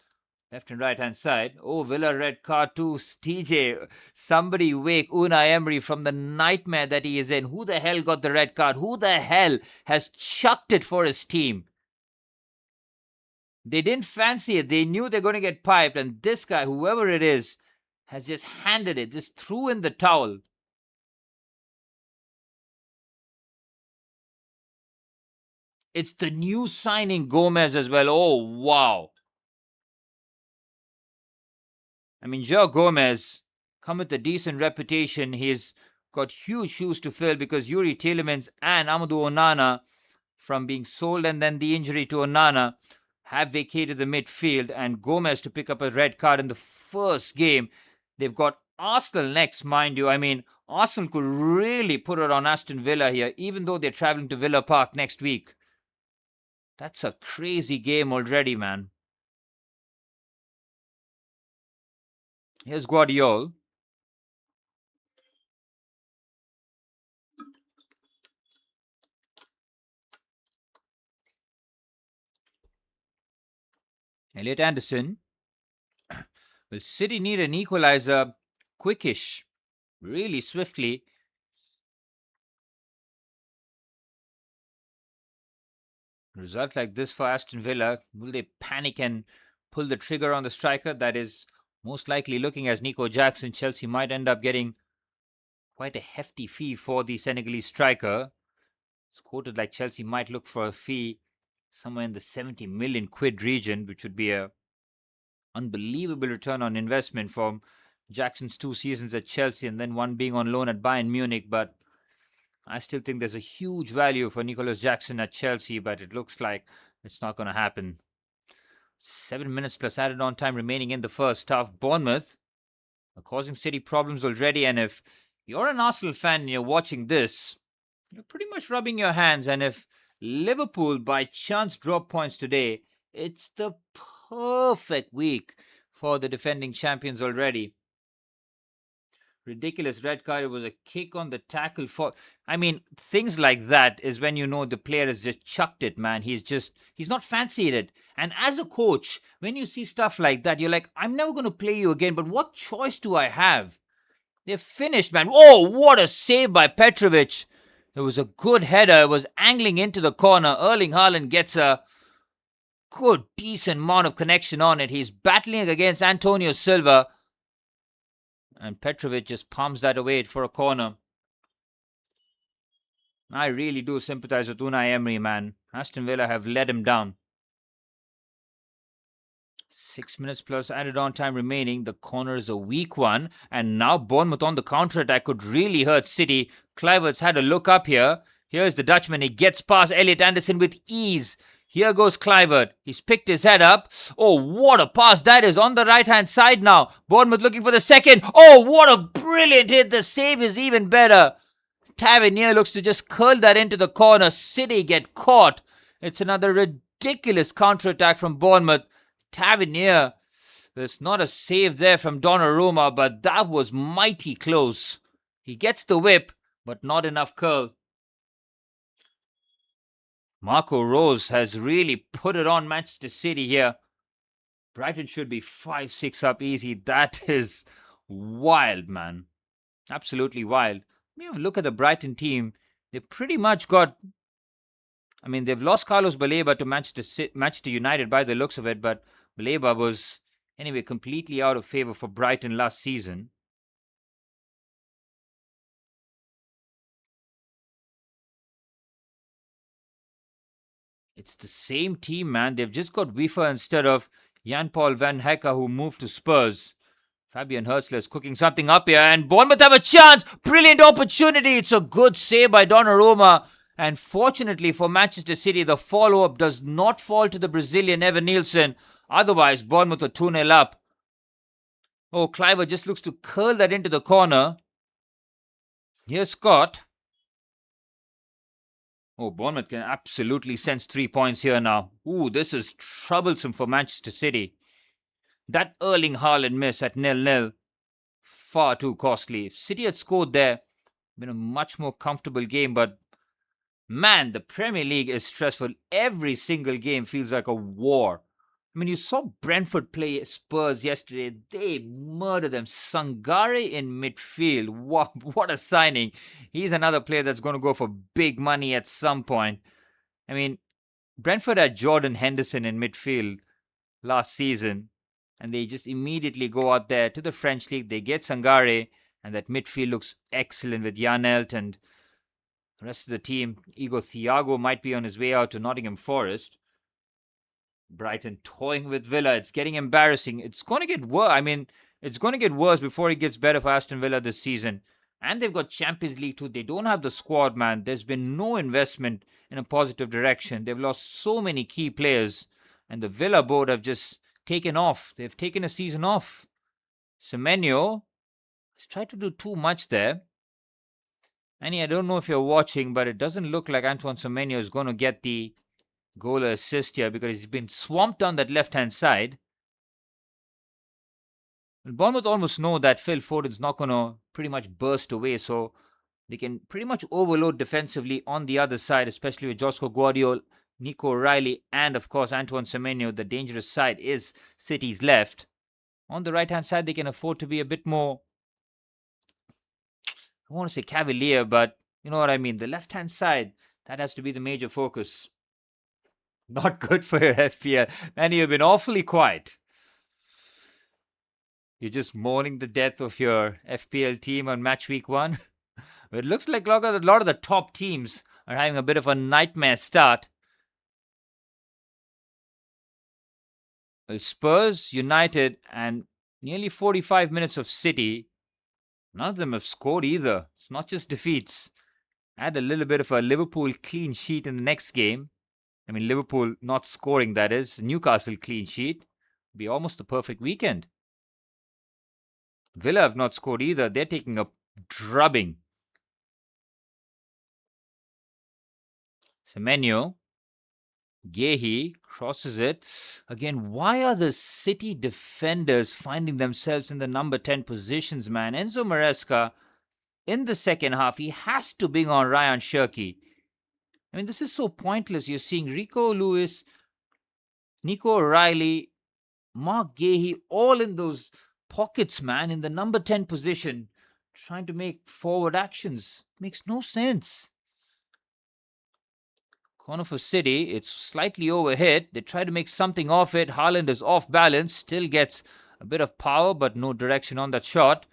Left and right hand side. Oh, Villa red card too. TJ, somebody wake Unai Emery from the nightmare that he is in. Who the hell got the red card? Who the hell has chucked it for his team? They didn't fancy it. They knew they're going to get piped. And this guy, whoever it is, has just handed it, just threw in the towel. It's the new signing Gomez as well. Oh, wow. I mean, Joe Gomez come with a decent reputation. He's got huge shoes to fill because Yuri Tielemans and Amadou Onana, from being sold and then the injury to Onana, have vacated the midfield, and Gomez to pick up a red card in the first game. They've got Arsenal next, mind you. I mean, Arsenal could really put it on Aston Villa here, even though they're traveling to Villa Park next week. That's a crazy game already, man. Here's Guardiola. Elliot Anderson. Will City need an equalizer quickish, really swiftly? Result like this for Aston Villa. Will they panic and pull the trigger on the striker? That is most likely looking as Nico Jackson. Chelsea might end up getting quite a hefty fee for the Senegalese striker. It's quoted like Chelsea might look for a fee somewhere in the 70 million quid region, which would be a unbelievable return on investment from Jackson's 2 seasons at Chelsea and then one being on loan at Bayern Munich. But I still think there's a huge value for Nicolas Jackson at Chelsea, but it looks like it's not going to happen. 7 minutes plus added on time remaining in the first half. Bournemouth are causing City problems already, and if you're an Arsenal fan and you're watching this, you're pretty much rubbing your hands. And if Liverpool by chance drop points today, it's the perfect week for the defending champions already. Ridiculous red card. It was a kick on the tackle for. I mean, things like that is when you know the player has just chucked it, man. He's not fancied it. And as a coach, when you see stuff like that, you're like, I'm never going to play you again, but what choice do I have? They're finished, man. Oh, what a save by Petrovic. It was a good header. It was angling into the corner. Erling Haaland gets a good, decent amount of connection on it. He's battling against Antonio Silva. And Petrovic just palms that away for a corner. I really do sympathize with Unai Emery, man. Aston Villa have let him down. 6 minutes plus added on time remaining. The corner is a weak one. And now Bournemouth on the counter-attack could really hurt City. Kluivert's had a look up here. Here's the Dutchman. He gets past Elliot Anderson with ease. Here goes Kluivert. He's picked his head up. Oh, what a pass that is on the right-hand side now. Bournemouth looking for the second. Oh, what a brilliant hit. The save is even better. Tavernier looks to just curl that into the corner. City get caught. It's another ridiculous counter-attack from Bournemouth. Tavernier. There's not a save there from Donnarumma, but that was mighty close. He gets the whip, but not enough curl. Marco Rose has really put it on Manchester City here. Brighton should be 5-6 up easy. That is wild, man. Absolutely wild. When you look at the Brighton team, they pretty much got... I mean, they've lost Carlos Baleba to Manchester United by the looks of it, but Baleba was, anyway, completely out of favour for Brighton last season. It's the same team, man. They've just got Wiefer instead of Jan-Paul Van Hecke, who moved to Spurs. Fabian Herzler is cooking something up here, and Bournemouth have a chance. Brilliant opportunity. It's a good save by Donnarumma. And fortunately for Manchester City, the follow-up does not fall to the Brazilian Evan Nielsen. Otherwise, Bournemouth are 2-0 up. Oh, Kluivert just looks to curl that into the corner. Here's Scott. Oh, Bournemouth can absolutely sense 3 points here now. Ooh, this is troublesome for Manchester City. That Erling Haaland miss at 0-0, far too costly. If City had scored there, been a much more comfortable game, but man, the Premier League is stressful. Every single game feels like a war. I mean, you saw Brentford play Spurs yesterday. They murdered them. Sangare in midfield. What a signing. He's another player that's going to go for big money at some point. I mean, Brentford had Jordan Henderson in midfield last season, and they just immediately go out there to the French league. They get Sangare, and that midfield looks excellent with Janelt and the rest of the team. Igor Thiago might be on his way out to Nottingham Forest. Brighton toying with Villa. It's getting embarrassing. It's going to get worse. I mean, it's going to get worse before it gets better for Aston Villa this season. And they've got Champions League too. They don't have the squad, man. There's been no investment in a positive direction. They've lost so many key players. And the Villa board have just taken off. They've taken a season off. Semenyo has tried to do too much there. Annie, I don't know if you're watching, but it doesn't look like Antoine Semenyo is going to get the goal or assist here because he's been swamped on that left-hand side. And Bournemouth almost know that Phil Foden's not going to pretty much burst away, so they can pretty much overload defensively on the other side, especially with Josko Guardiola, Nico O'Reilly, and of course Antoine Semenyo. The dangerous side is City's left. On the right-hand side, they can afford to be a bit more, I want to say cavalier, but you know what I mean. The left-hand side, that has to be the major focus. Not good for your FPL. Man, you've been awfully quiet. You're just mourning the death of your FPL team on match week 1. It looks like a lot of the top teams are having a bit of a nightmare start. Well, Spurs, United, and nearly 45 minutes of City. None of them have scored either. It's not just defeats. Add a little bit of a Liverpool clean sheet in the next game. I mean, Liverpool not scoring, that is. Newcastle clean sheet. Be almost a perfect weekend. Villa have not scored either. They're taking a drubbing. Semenyo. Gehi crosses it. Again, why are the City defenders finding themselves in the number 10 positions, man? Enzo Maresca, in the second half, he has to bring on Ryan Cherki. I mean, this is so pointless. You're seeing Rico Lewis, Nico O'Reilly, Mark Gehi, all in those pockets, man, in the number 10 position, trying to make forward actions. Makes no sense. Corner for City, it's slightly overhit. They try to make something of it. Haaland is off balance, still gets a bit of power, but no direction on that shot.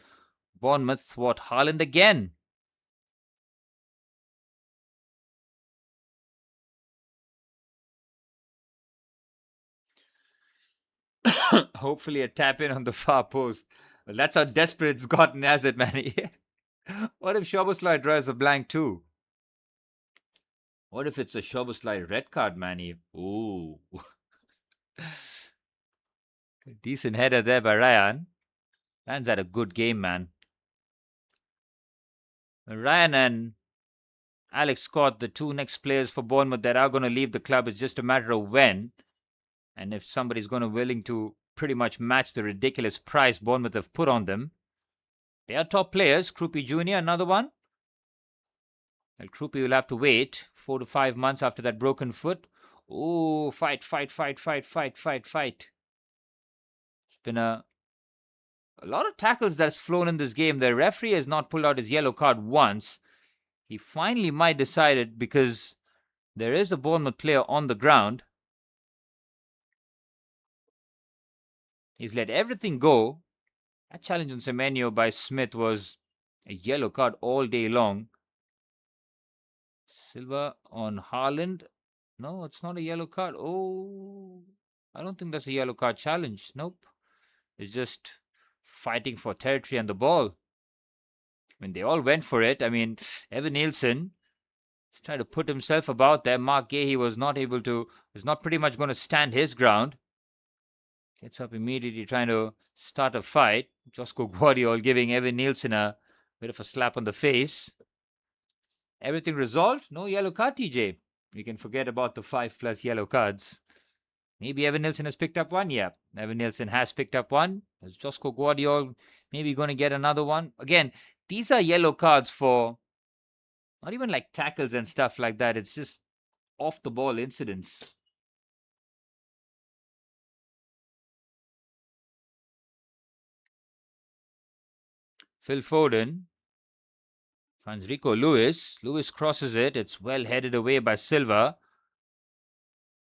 Bournemouth thwart Haaland again. Hopefully a tap in on the far post. Well, that's how desperate it's gotten, has it, man? What if Szoboszlai draws a blank too? What if it's a Szoboszlai red card, Manny? Ooh. Decent header there by Ryan. Ryan's had a good game, man. Ryan and Alex Scott, the two next players for Bournemouth that are going to leave the club. It's just a matter of when. And if somebody's going to willing to pretty much match the ridiculous price Bournemouth have put on them. They are top players. Krupi Jr., another one. Well, Krupi will have to wait 4 to 5 months after that broken foot. Oh, fight. It's been a lot of tackles that's flown in this game. The referee has not pulled out his yellow card once. He finally might decide it because there is a Bournemouth player on the ground. He's let everything go. That challenge on Semenyo by Smith was a yellow card all day long. Silva on Haaland. No, it's not a yellow card. Oh, I don't think that's a yellow card challenge. Nope. It's just fighting for territory and the ball. I mean, they all went for it. I mean, Evan Nielsen is trying to put himself about there. Mark Gehi was not pretty much going to stand his ground. Gets up immediately trying to start a fight. Josko Guardiola giving Evan Nielsen a bit of a slap on the face. Everything resolved? No yellow card, TJ. We can forget about the 5+ yellow cards. Maybe Evan Nilsson has picked up one. Yeah, Evan Nilsson has picked up one. Is Josko Guardiol maybe going to get another one? Again, these are yellow cards for not even like tackles and stuff like that. It's just off the ball incidents. Phil Foden finds Rico Lewis. Lewis crosses it. It's well headed away by Silva.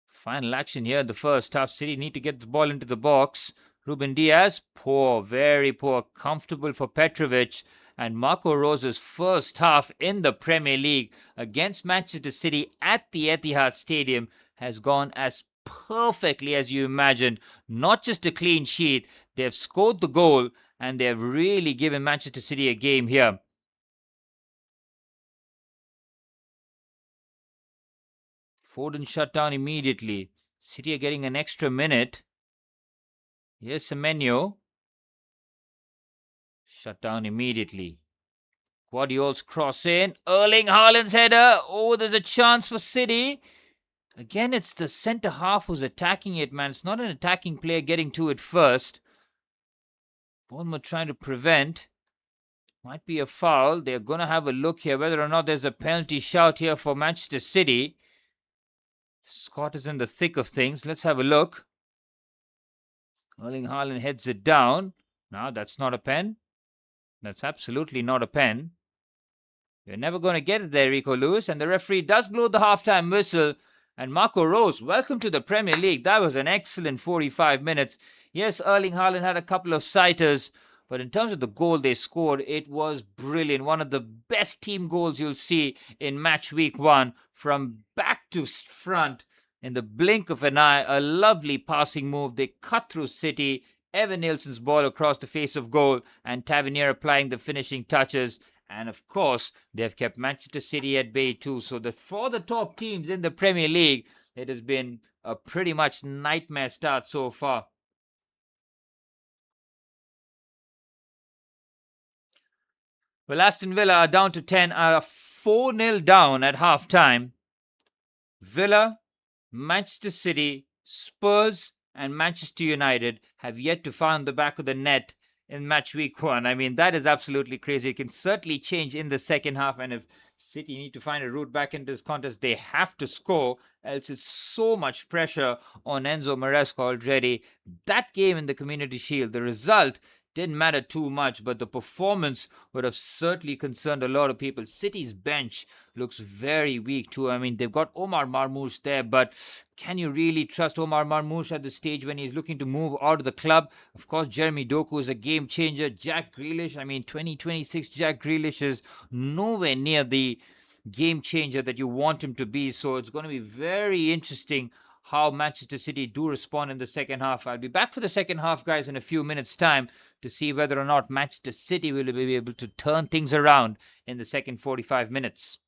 Final action here in the first half. City need to get the ball into the box. Ruben Diaz, poor, very poor, comfortable for Petrovic. And Marco Rose's first half in the Premier League against Manchester City at the Etihad Stadium has gone as perfectly as you imagined. Not just a clean sheet, they've scored the goal and they've really given Manchester City a game here. Foden shut down immediately. City are getting an extra minute. Here's Semenyo. Shut down immediately. Guardiol's cross in. Erling Haaland's header. Oh, there's a chance for City. Again, it's the centre half who's attacking it, man. It's not an attacking player getting to it first. Bournemouth trying to prevent. Might be a foul. They're going to have a look here whether or not there's a penalty shout here for Manchester City. Scott is in the thick of things. Let's have a look. Erling Haaland heads it down. Now, that's not a pen. That's absolutely not a pen. You're never going to get it there, Rico Lewis. And the referee does blow the halftime whistle. And Marco Rose, welcome to the Premier League. That was an excellent 45 minutes. Yes, Erling Haaland had a couple of sighters. But in terms of the goal they scored, it was brilliant. One of the best team goals you'll see in match week 1. From back to front, in the blink of an eye, a lovely passing move. They cut through City. Evan Nilsson's ball across the face of goal. And Tavernier applying the finishing touches. And of course, they've kept Manchester City at bay too. So for the top teams in the Premier League, it has been a pretty much nightmare start so far. Well, Aston Villa are down to 10, are 4-0 down at half-time. Villa, Manchester City, Spurs, and Manchester United have yet to find the back of the net in match week 1. I mean, that is absolutely crazy. It can certainly change in the second half, and if City need to find a route back into this contest, they have to score, else it's so much pressure on Enzo Maresca already. That game in the Community Shield, the result didn't matter too much, but the performance would have certainly concerned a lot of people. City's bench looks very weak too. I mean, they've got Omar Marmoush there, but can you really trust Omar Marmoush at the stage when he's looking to move out of the club? Of course, Jeremy Doku is a game changer. Jack Grealish, I mean, 2026 Jack Grealish is nowhere near the game changer that you want him to be. So it's going to be very interesting how Manchester City do respond in the second half. I'll be back for the second half, guys, in a few minutes' time to see whether or not Manchester City will be able to turn things around in the second 45 minutes.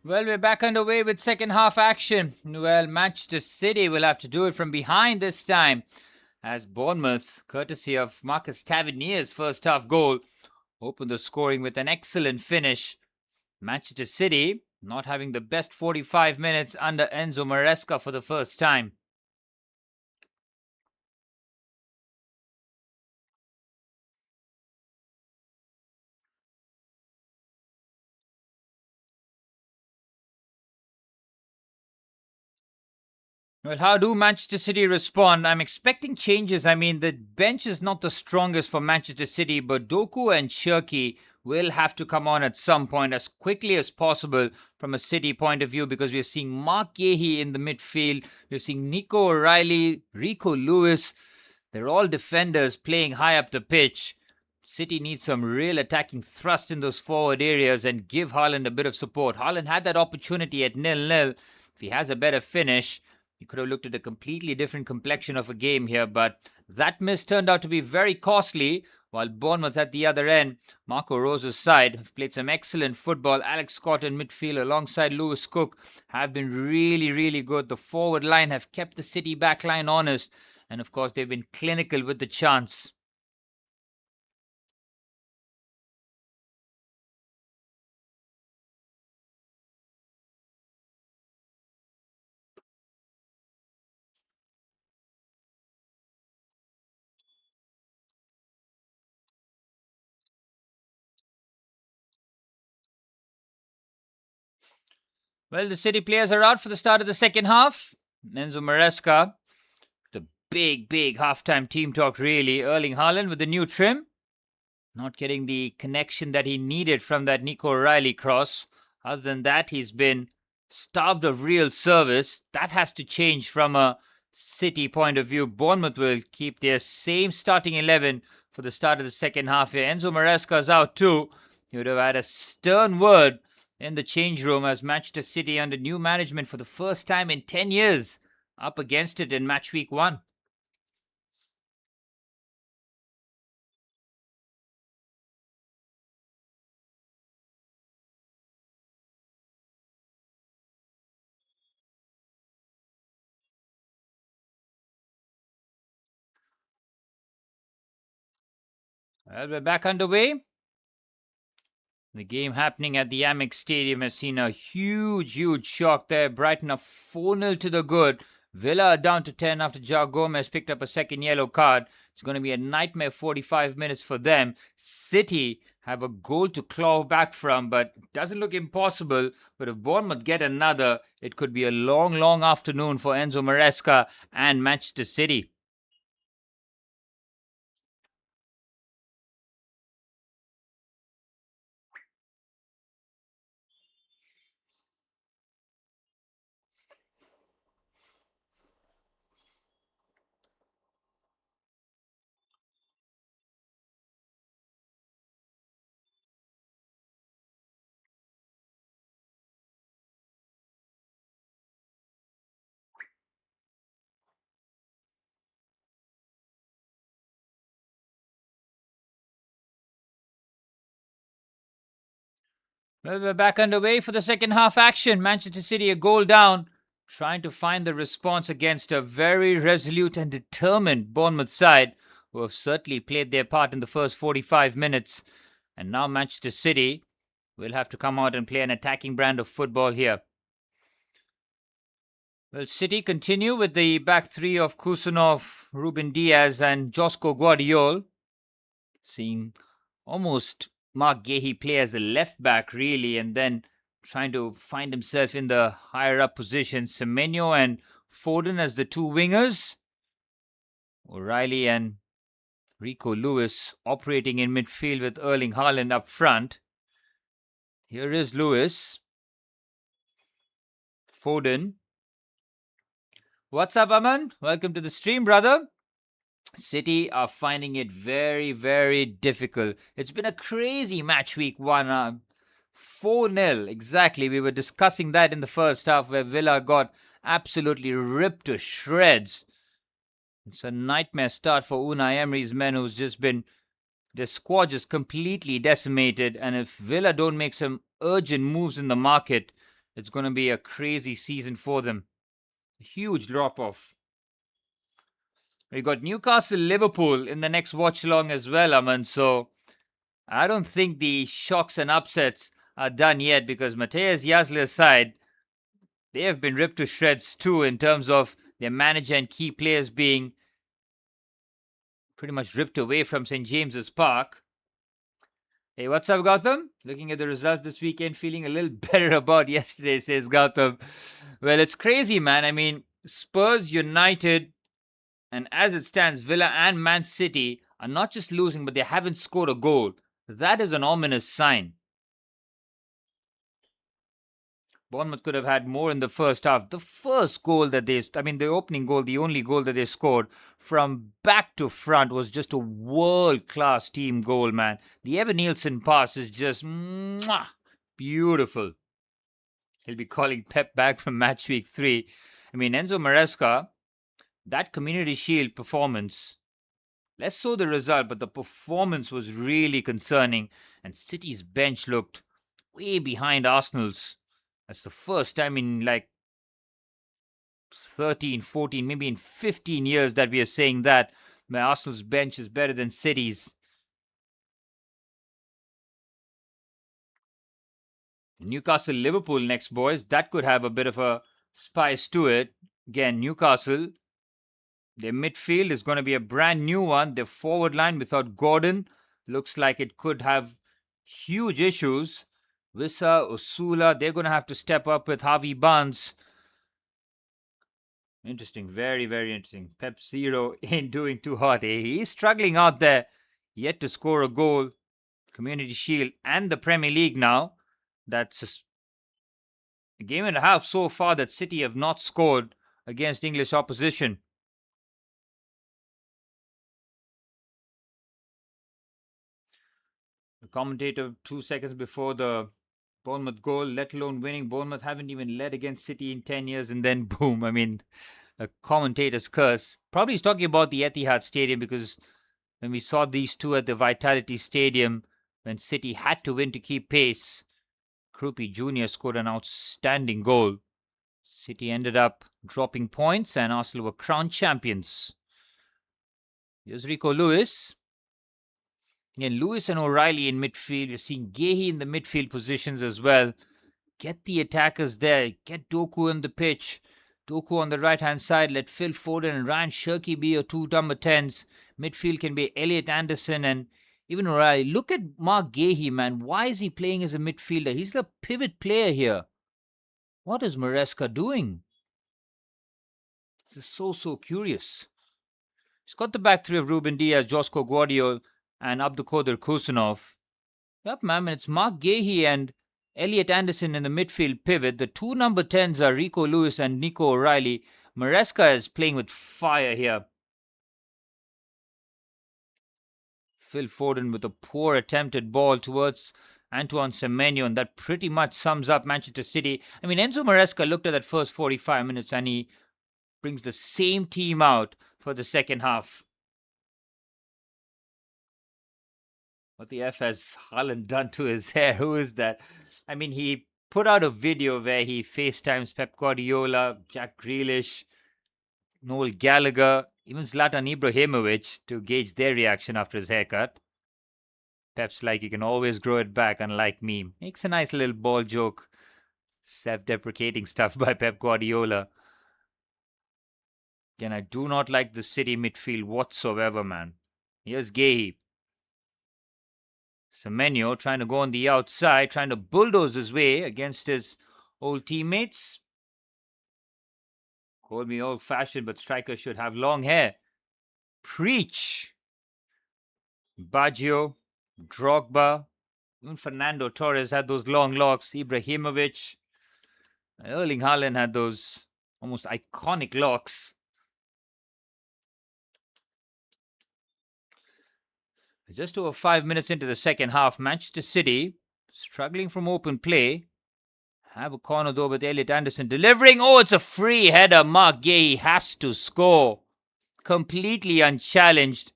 Well, we're back underway with second half action. Well, Manchester City will have to do it from behind this time, as Bournemouth, courtesy of Marcus Tavernier's first half goal, opened the scoring with an excellent finish. Manchester City not having the best 45 minutes under Enzo Maresca for the first time. Well, how do Manchester City respond? I'm expecting changes. I mean, the bench is not the strongest for Manchester City, but Doku and Cherki will have to come on at some point as quickly as possible from a City point of view, because we're seeing Mark Gahey in the midfield. We're seeing Nico O'Reilly, Rico Lewis. They're all defenders playing high up the pitch. City needs some real attacking thrust in those forward areas and give Haaland a bit of support. Haaland had that opportunity at 0-0. If he has a better finish, he could have looked at a completely different complexion of a game here, but that miss turned out to be very costly. While Bournemouth at the other end, Marco Rosa's side, have played some excellent football. Alex Scott in midfield alongside Lewis Cook have been really, really good. The forward line have kept the City back line honest, and of course they've been clinical with the chance. Well, the City players are out for the start of the second half. Enzo Maresca, the big halftime team talk really. Erling Haaland with the new trim. Not getting the connection that he needed from that Nico O'Reilly cross. Other than that, he's been starved of real service. That has to change from a City point of view. Bournemouth will keep their same starting 11 for the start of the second half here. Enzo Maresca is out too. He would have had a stern word in the change room as Manchester City under new management for the first time in 10 years up against it in Matchweek 1. Well, we're back underway. The game happening at the Amex Stadium has seen a huge shock there. Brighton are 4-0 to the good. Villa are down to 10 after João Gomez picked up a second yellow card. It's going to be a nightmare 45 minutes for them. City have a goal to claw back from, but it doesn't look impossible. But if Bournemouth get another, it could be a long afternoon for Enzo Maresca and Manchester City. Well, we're back underway for the second half action. Manchester City a goal down, trying to find the response against a very resolute and determined Bournemouth side, who have certainly played their part in the first 45 minutes. And now Manchester City will have to come out and play an attacking brand of football here. Well, City continue with the back three of Kusunov, Ruben Diaz, and Josko Guardiol. Seeing almost Mark Gahey play as a left back, really, and then trying to find himself in the higher up position. Semenyo and Foden as the two wingers. O'Reilly and Rico Lewis operating in midfield with Erling Haaland up front. Here is Lewis. Foden. What's up, Aman? Welcome to the stream, brother. City are finding it very difficult. It's been a crazy match week 1. 4-0, exactly. We were discussing that in the first half where Villa got absolutely ripped to shreds. It's a nightmare start for Unai Emery's men, who's just been, their squad just completely decimated. And if Villa don't make some urgent moves in the market, it's going to be a crazy season for them. A huge drop-off. We got Newcastle, Liverpool in the next watch-along as well, Aman. So I don't think the shocks and upsets are done yet because Matthias Jasler's side, they have been ripped to shreds too in terms of their manager and key players being pretty much ripped away from St. James's Park. Hey, what's up, Gautam? Looking at the results this weekend, feeling a little better about yesterday, says Gautam. Well, it's crazy, man. I mean, Spurs, United, and as it stands, Villa and Man City are not just losing, but they haven't scored a goal. That is an ominous sign. Bournemouth could have had more in the first half. The first goal that the opening goal, the only goal that they scored from back to front was just a world-class team goal, man. The Evan Nielsen pass is just beautiful. He'll be calling Pep back from Matchweek 3. I mean, Enzo Maresca, that Community Shield performance, less so the result, but the performance was really concerning. And City's bench looked way behind Arsenal's. That's the first time in like 13, 14, maybe in 15 years that we are saying that Arsenal's bench is better than City's. Newcastle, Liverpool next, boys. That could have a bit of a spice to it. Again, Newcastle, their midfield is going to be a brand new one. Their forward line without Gordon looks like it could have huge issues. Wissa, Osula, they're going to have to step up with Harvey Barnes. Interesting, very, very interesting. Pep Zero ain't doing too hot. He's struggling out there. Yet to score a goal. Community Shield and the Premier League now. That's a game and a half so far that City have not scored against English opposition. The commentator 2 seconds before the Bournemouth goal, let alone winning. Bournemouth haven't even led against City in 10 years, and then boom. I mean, a commentator's curse. Probably he's talking about the Etihad Stadium because when we saw these two at the Vitality Stadium, when City had to win to keep pace, Krupi Jr. scored an outstanding goal. City ended up dropping points and Arsenal were crowned champions. Here's Rico Lewis. Again, Lewis and O'Reilly in midfield. You're seeing Gehi in the midfield positions as well. Get the attackers there. Get Doku on the pitch. Doku on the right-hand side. Let Phil Foden and Ryan Shirky be your two number 10s. Midfield can be Elliot Anderson and even O'Reilly. Look at Mark Gehi, man. Why is he playing as a midfielder? He's the pivot player here. What is Maresca doing? This is so curious. He's got the back three of Ruben Diaz, Josko Guardiola, and Abdulkadir Kusanov. Yep, man, it's Mark Gehi and Elliot Anderson in the midfield pivot. The two number 10s are Rico Lewis and Nico O'Reilly. Maresca is playing with fire here. Phil Foden with a poor attempted ball towards Antoine Semenyo, and that pretty much sums up Manchester City. I mean, Enzo Maresca looked at that first 45 minutes and he brings the same team out for the second half. What the F has Haaland done to his hair? Who is that? I mean, he put out a video where he FaceTimes Pep Guardiola, Jack Grealish, Noel Gallagher, even Zlatan Ibrahimovic to gauge their reaction after his haircut. Pep's like, you can always grow it back, unlike me. Makes a nice little ball joke. Self-deprecating stuff by Pep Guardiola. Again, I do not like the City midfield whatsoever, man. Here's Gehi. Semenyo trying to go on the outside, trying to bulldoze his way against his old teammates. Call me old-fashioned, but strikers should have long hair. Preach! Baggio, Drogba, even Fernando Torres had those long locks. Ibrahimovic, Erling Haaland had those almost iconic locks. Just over 5 minutes into the second half, Manchester City struggling from open play. Have a corner though with Elliot Anderson delivering. Oh, it's a free header. Mark Gehi has to score. Completely unchallenged.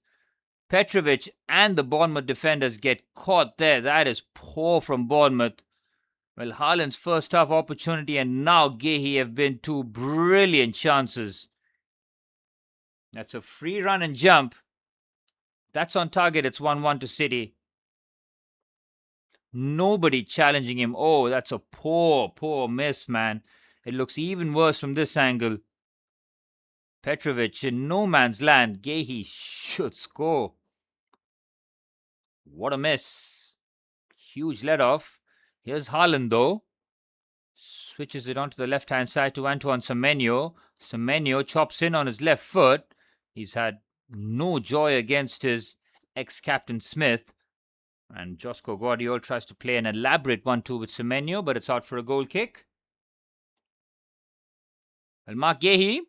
Petrovic and the Bournemouth defenders get caught there. That is poor from Bournemouth. Well, Haaland's first half opportunity and now Gehi have been two brilliant chances. That's a free run and jump. That's on target. It's 1-1 to City. Nobody challenging him. Oh, that's a poor miss, man. It looks even worse from this angle. Petrovic in no man's land. Gehi should score. What a miss. Huge let off. Here's Haaland though. Switches it onto the left-hand side to Antoine Semenyo. Semenyo chops in on his left foot. He's had no joy against his ex-captain Smith. And Josko Guardiola tries to play an elaborate 1-2 with Semenyo, but it's out for a goal kick. Well, Mark Gehi,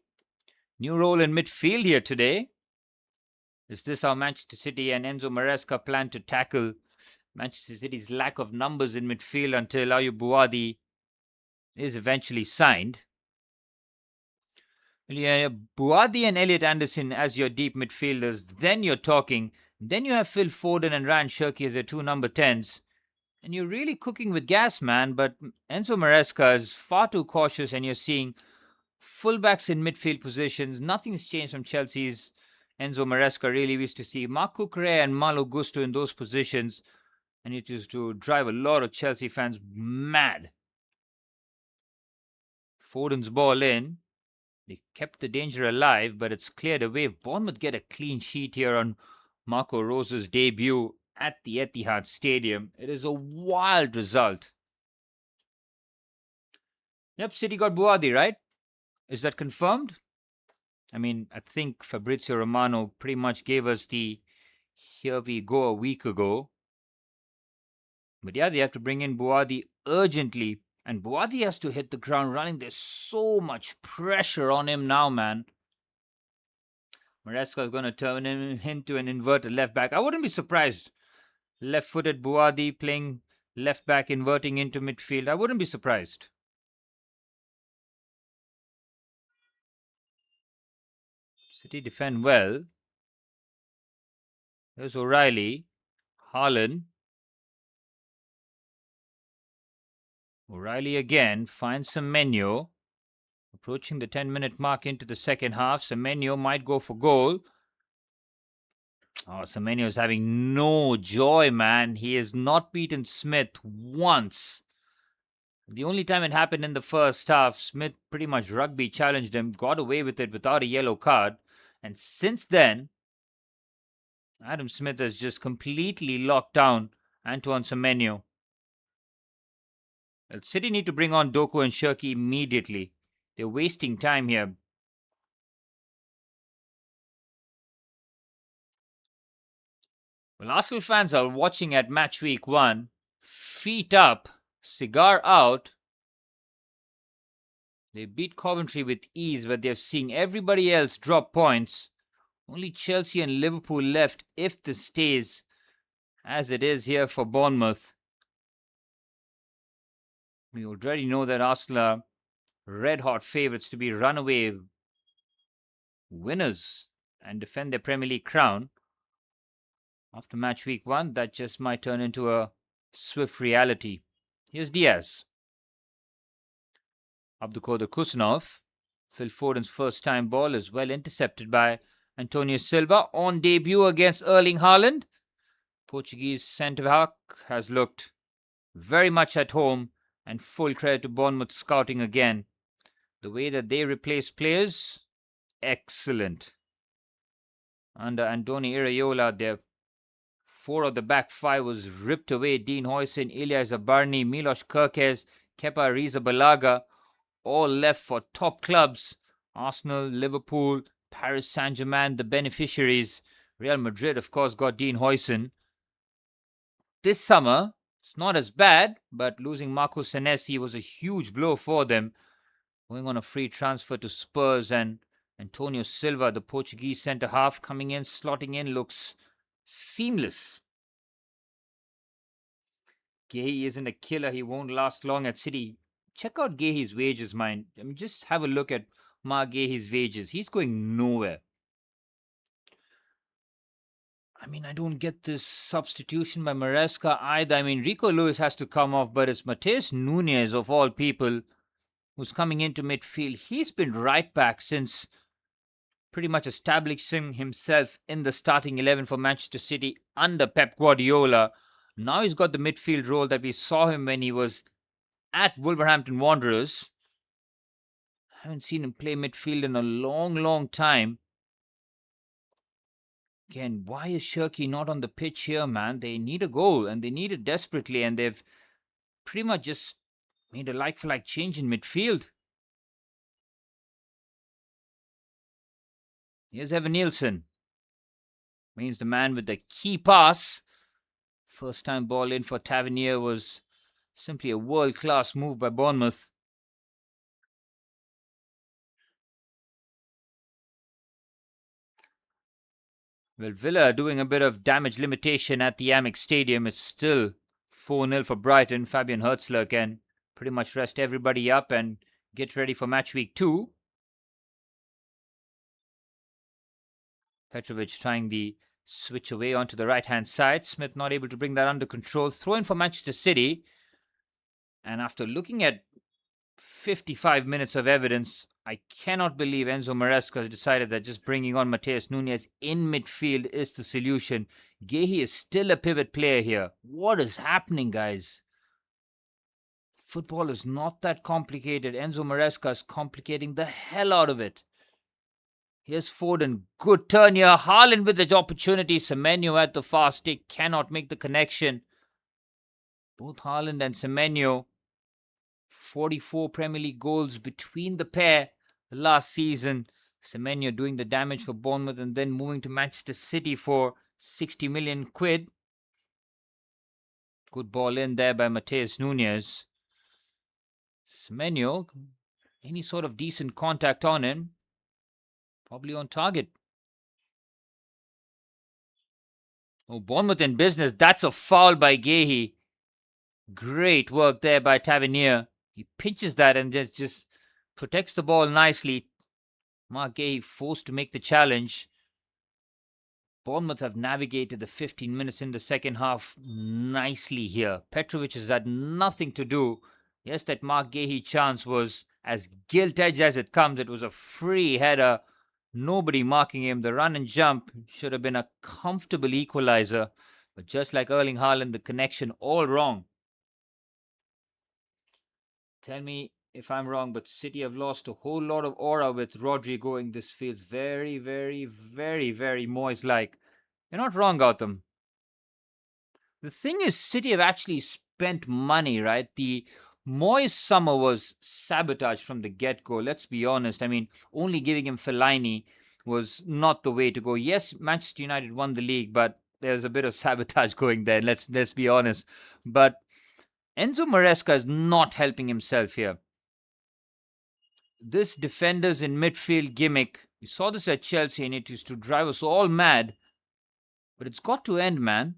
new role in midfield here today. Is this how Manchester City and Enzo Maresca plan to tackle Manchester City's lack of numbers in midfield until Ayub Buadi is eventually signed? Well, yeah, Buadi and Elliot Anderson as your deep midfielders, then you're talking. Then you have Phil Foden and Ryan Cherki as your two number 10s. And you're really cooking with gas, man. But Enzo Maresca is far too cautious, and you're seeing fullbacks in midfield positions. Nothing's changed from Chelsea's Enzo Maresca. Really, we used to see Marc Cucurella and Malo Gusto in those positions, and it used to drive a lot of Chelsea fans mad. Foden's ball in. They kept the danger alive, but it's cleared away. Bournemouth get a clean sheet here on Marco Rosa's debut at the Etihad Stadium. It is a wild result. Yep, City got Buadi, right? Is that confirmed? I mean, I think Fabrizio Romano pretty much gave us the here we go a week ago. But yeah, they have to bring in Buadi urgently. And Buadi has to hit the ground running. There's so much pressure on him now, man. Maresca is going to turn him into an inverted left back. I wouldn't be surprised. Left-footed Buadi playing left back, inverting into midfield. I wouldn't be surprised. City defend well. There's O'Reilly. Haaland. O'Reilly again finds Semenyo. Approaching the 10-minute mark into the second half. Semenyo might go for goal. Oh, Semenyo is having no joy, man. He has not beaten Smith once. The only time it happened in the first half, Smith pretty much rugby challenged him, got away with it without a yellow card. And since then, Adam Smith has just completely locked down Antoine Semenyo. Well, City need to bring on Doku and Cherki immediately. They're wasting time here. Well, Arsenal fans are watching at Matchweek 1. Feet up, cigar out. They beat Coventry with ease, but they're seeing everybody else drop points. Only Chelsea and Liverpool left if this stays as it is here for Bournemouth. We already know that Arsenal are red-hot favourites to be runaway winners and defend their Premier League crown. After match week 1, that just might turn into a swift reality. Here's Diaz. Abdulkader Kusanov. Phil Foden's first-time ball is well intercepted by Antonio Silva on debut against Erling Haaland. Portuguese centre-back has looked very much at home, and full credit to Bournemouth scouting again. The way that they replace players, excellent. Under Andoni Iraola, their 4 of the back 5 was ripped away. Dean Huijsen, Ilya Zabarny, Milos Kerkez, Kepa Arrizabalaga, all left for top clubs. Arsenal, Liverpool, Paris Saint-Germain, the beneficiaries. Real Madrid, of course, got Dean Huijsen. This summer, it's not as bad, but losing Marco Senesi was a huge blow for them. Going on a free transfer to Spurs, and Antonio Silva, the Portuguese centre-half, coming in, slotting in, looks seamless. Gehi isn't a killer. He won't last long at City. Check out Gehi's wages, mind. I mean, just have a look at Mark Gehi's wages. He's going nowhere. I mean, I don't get this substitution by Maresca either. I mean, Rico Lewis has to come off, but it's Mateus Nunes, of all people, who's coming into midfield. He's been right back since pretty much establishing himself in the starting 11 for Manchester City under Pep Guardiola. Now he's got the midfield role that we saw him when he was at Wolverhampton Wanderers. I haven't seen him play midfield in a long, long time. Again, why is Shirky not on the pitch here, man? They need a goal, and they need it desperately, and they've pretty much just made a like-for-like change in midfield. Here's Evan Nielsen. Means the man with the key pass. First time ball in for Tavernier was simply a world-class move by Bournemouth. Well, Villa are doing a bit of damage limitation at the Amex Stadium. It's still 4-0 for Brighton. Fabian Hertzler can pretty much rest everybody up and get ready for Matchweek 2. Petrovic trying the switch away onto the right-hand side. Smith not able to bring that under control. Throw in for Manchester City. And after looking at 55 minutes of evidence, I cannot believe Enzo Maresca has decided that just bringing on Mateus Nunes in midfield is the solution. Gehi is still a pivot player here. What is happening, guys? Football is not that complicated. Enzo Maresca is complicating the hell out of it. Here's Foden. Good turn here. Haaland with the opportunity. Semenyo at the far stick cannot make the connection. Both Haaland and Semenyo, 44 Premier League goals between the pair last season. Semenyo doing the damage for Bournemouth and then moving to Manchester City for 60 million quid. Good ball in there by Mateus Nunes. Semenyo, any sort of decent contact on him, probably on target. Oh, Bournemouth in business. That's a foul by Gehi. Great work there by Tavernier. He pinches that and just protects the ball nicely. Mark Gehi forced to make the challenge. Bournemouth have navigated the 15 minutes in the second half nicely here. Petrovic has had nothing to do. Yes, that Mark Gehi chance was as gilt-edged as it comes. It was a free header. Nobody marking him. The run and jump should have been a comfortable equalizer. But just like Erling Haaland, the connection all wrong. Tell me if I'm wrong, but City have lost a whole lot of aura with Rodri going. This feels very, very, very, very Moyes-like. You're not wrong, Gautam. The thing is, City have actually spent money, right? The Moyes summer was sabotaged from the get-go. Let's be honest. I mean, only giving him Fellaini was not the way to go. Yes, Manchester United won the league, but there's a bit of sabotage going there. Let's be honest. But Enzo Maresca is not helping himself here. This defenders in midfield gimmick, you saw this at Chelsea and it used to drive us all mad. But it's got to end, man.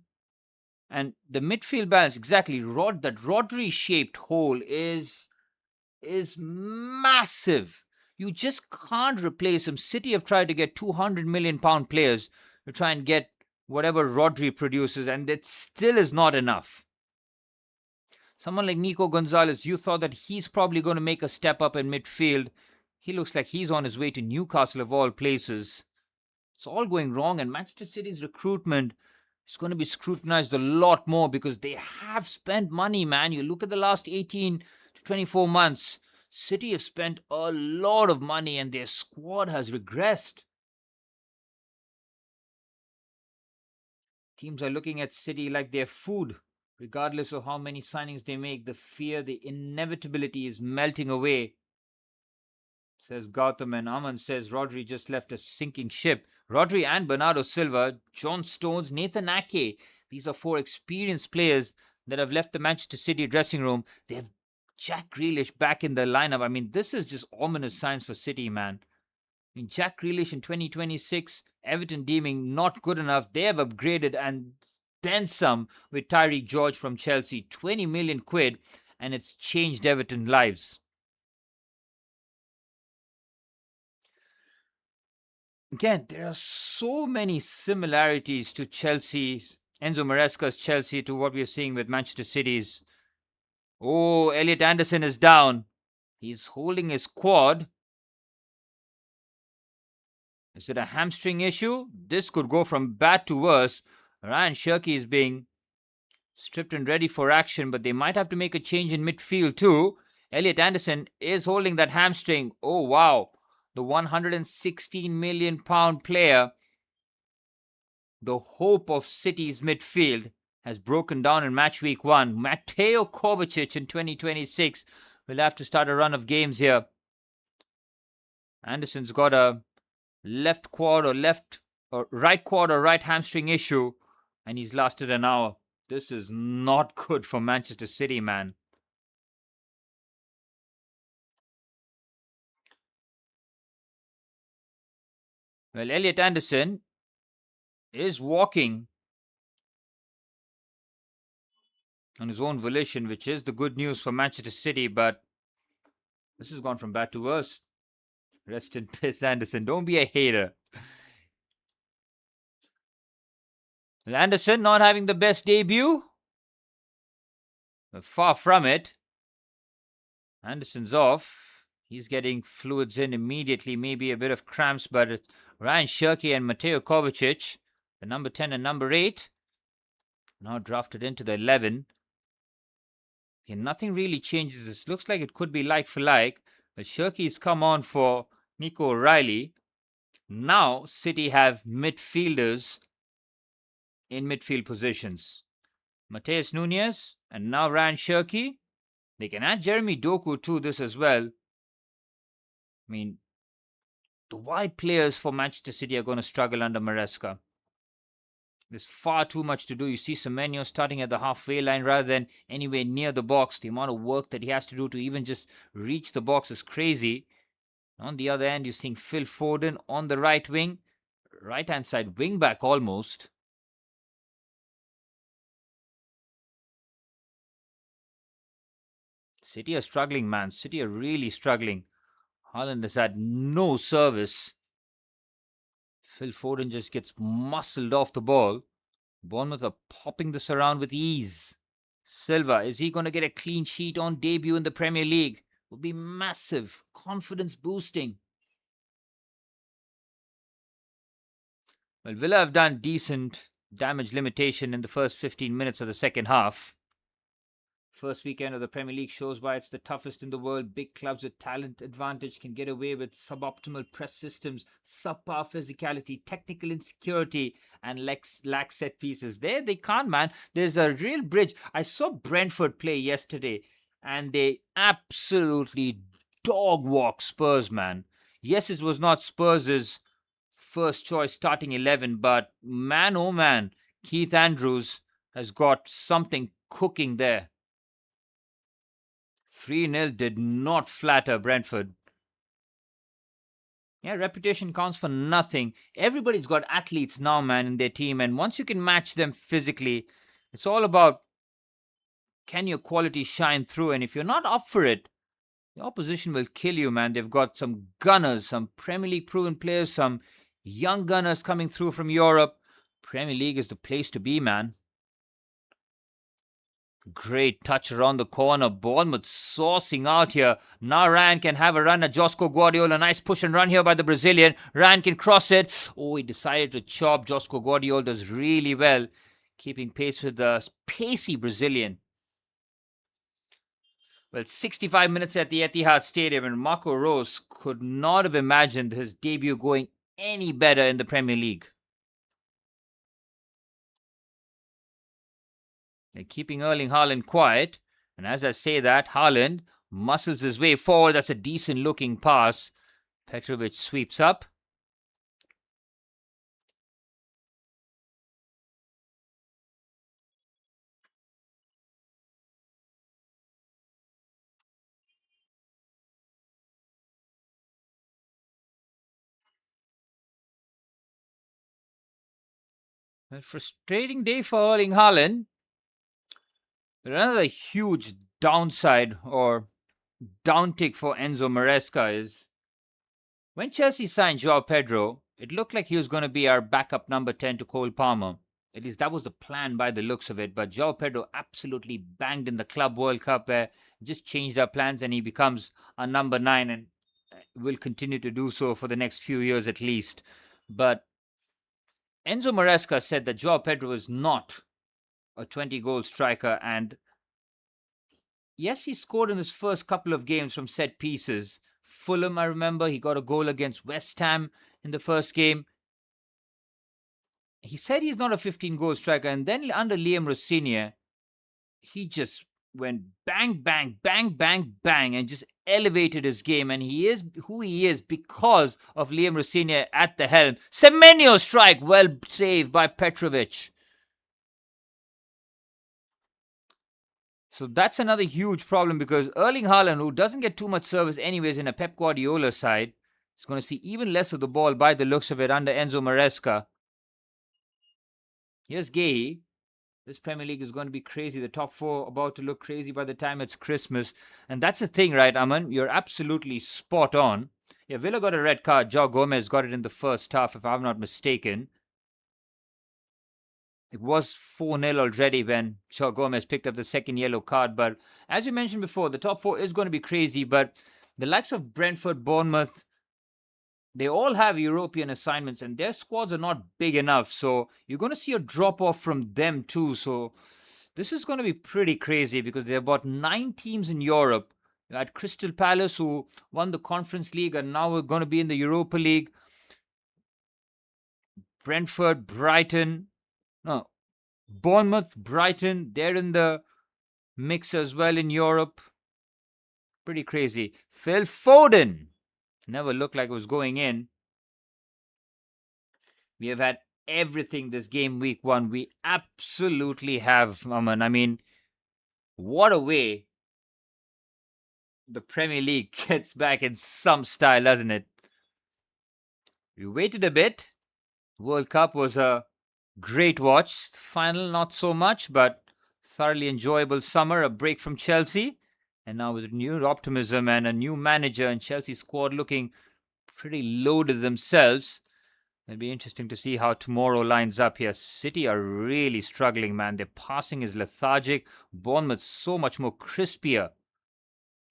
And the midfield balance, exactly, that Rodri-shaped hole is massive. You just can't replace him. City have tried to get £200 million players to try and get whatever Rodri produces, and it still is not enough. Someone like Nico Gonzalez, you thought that he's probably going to make a step up in midfield. He looks like he's on his way to Newcastle of all places. It's all going wrong, and Manchester City's recruitment is going to be scrutinized a lot more because they have spent money, man. You look at the last 18 to 24 months, City have spent a lot of money and their squad has regressed. Teams are looking at City like their food. Regardless of how many signings they make, the fear, the inevitability is melting away. Says Gautam, and Aman says Rodri just left a sinking ship. Rodri and Bernardo Silva, John Stones, Nathan Ake. These are 4 experienced players that have left the Manchester City dressing room. They have Jack Grealish back in the lineup. I mean, this is just ominous signs for City, man. I mean, Jack Grealish in 2026, Everton deeming not good enough. They have upgraded and then some with Tyreek George from Chelsea. 20 million quid, and it's changed Everton lives. Again, there are so many similarities to Chelsea, Enzo Maresca's Chelsea, to what we are seeing with Manchester City's. Oh, Elliot Anderson is down. He's holding his quad. Is it a hamstring issue? This could go from bad to worse. Ryan Shirky is being stripped and ready for action, but they might have to make a change in midfield too. Elliot Anderson is holding that hamstring. Oh, wow. The 116 million pound player, the hope of City's midfield, has broken down in match week 1. Mateo Kovacic in 2026 will have to start a run of games here. Anderson's got a left quad or right quad or right hamstring issue, and he's lasted an hour. This is not good for Manchester City, man. Well, Elliot Anderson is walking on his own volition, which is the good news for Manchester City, but this has gone from bad to worse. Rest in peace, Anderson. Don't be a hater. Well, Anderson not having the best debut? Far from it. Anderson's off. He's getting fluids in immediately, maybe a bit of cramps, but it's Ryan Shirky and Mateo Kovacic, the number 10 and number 8, now drafted into the 11. Okay, nothing really changes. This looks like it could be like for like, but Shirky's come on for Nico O'Reilly. Now City have midfielders in midfield positions. Mateus Nunes and now Ryan Shirky. They can add Jeremy Doku to this as well. I mean, the wide players for Manchester City are going to struggle under Maresca. There's far too much to do. You see Semenyo starting at the halfway line rather than anywhere near the box. The amount of work that he has to do to even just reach the box is crazy. On the other end, you're seeing Phil Foden on the right wing. Right-hand side wing back almost. City are struggling, man. City are really struggling. Haaland has had no service. Phil Foden just gets muscled off the ball. Bournemouth are popping this around with ease. Silva, is he going to get a clean sheet on debut in the Premier League? Would be massive, confidence boosting. Well, Villa have done decent damage limitation in the first 15 minutes of the second half. First weekend of the Premier League shows why it's the toughest in the world. Big clubs with talent advantage can get away with suboptimal press systems, subpar physicality, technical insecurity, and lack set pieces. There they can't, man. There's a real bridge. I saw Brentford play yesterday, and they absolutely dog walk Spurs, man. Yes, it was not Spurs' first choice starting 11, but man, oh man, Keith Andrews has got something cooking there. 3-0 did not flatter Brentford. Yeah, reputation counts for nothing. Everybody's got athletes now, man, in their team. And once you can match them physically, it's all about can your quality shine through. And if you're not up for it, the opposition will kill you, man. They've got some gunners, some Premier League proven players, some young gunners coming through from Europe. Premier League is the place to be, man. Great touch around the corner. Bournemouth sourcing out here. Now Ryan can have a run at Josko Guardiola. Nice push and run here by the Brazilian. Ryan can cross it. Oh, he decided to chop. Josko Guardiola does really well, keeping pace with the pacey Brazilian. Well, 65 minutes at the Etihad Stadium, and Marco Rose could not have imagined his debut going any better in the Premier League. They're keeping Erling Haaland quiet. And as I say that, Haaland muscles his way forward. That's a decent looking pass. Petrovic sweeps up. A frustrating day for Erling Haaland. But another huge downside or downtick for Enzo Maresca is when Chelsea signed Joao Pedro, It looked like he was going to be our backup number 10 to Cole Palmer. At least that was the plan by the looks of it. But Joao Pedro absolutely banged in the Club World Cup where just changed our plans and he becomes our number 9 and will continue to do so for the next few years at least. But Enzo Maresca said that Joao Pedro is not a 20-goal striker, and yes, he scored in his first couple of games from set pieces. Fulham, I remember, he got a goal against West Ham in the first game. He said he's not a 15-goal striker, and then under Liam Rossinier, he just went bang, bang, bang, bang, bang, and just elevated his game, and he is who he is because of Liam Rossinier at the helm. Semenyo strike, well saved by Petrovic. So that's another huge problem because Erling Haaland, who doesn't get too much service anyways in a Pep Guardiola side, is going to see even less of the ball by the looks of it under Enzo Maresca. Here's Gay. This Premier League is going to be crazy. The top 4 about to look crazy by the time it's Christmas. And that's the thing, right, Aman? You're absolutely spot on. Yeah, Villa got a red card. Joao Gomez got it in the first half, if I'm not mistaken. It was 4-0 already when Joao Gomez picked up the second yellow card. But as you mentioned before, the top 4 is going to be crazy. But the likes of Brentford, Bournemouth, they all have European assignments and their squads are not big enough. So you're going to see a drop off from them too. So this is going to be pretty crazy because there are about 9 teams in Europe. You had Crystal Palace, who won the Conference League and now are going to be in the Europa League. Brentford, Brighton, no, Bournemouth, Brighton, they're in the mix as well in Europe. Pretty crazy. Phil Foden never looked like it was going in. We have had everything this game week 1. We absolutely have, Aman. I mean, what a way the Premier League gets back in some style, doesn't it? We waited a bit. World Cup was a great watch. Final, not so much, but thoroughly enjoyable summer, a break from Chelsea. And now with renewed optimism and a new manager and Chelsea squad looking pretty loaded themselves, it'll be interesting to see how tomorrow lines up here. City are really struggling, man. Their passing is lethargic. Bournemouth so much more crispier.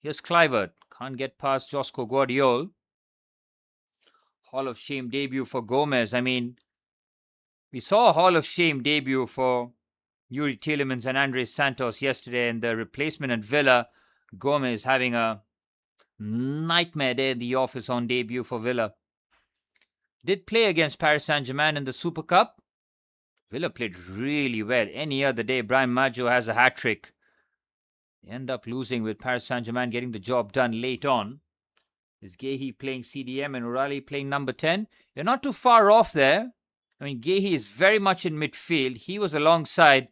Here's Clivert. Can't get past Josko Guardiola. Hall of Shame debut for Gomez. I mean, we saw a Hall of Shame debut for Yuri Tielemans and Andres Santos yesterday, and the replacement at Villa, Gomez, having a nightmare day in the office on debut for Villa. Did play against Paris Saint-Germain in the Super Cup. Villa played really well. Any other day, Brian Maggio has a hat-trick. They end up losing with Paris Saint-Germain getting the job done late on. Is Gehi playing CDM and O'Reilly playing number 10? You're not too far off there. I mean, Gehi is very much in midfield. He was alongside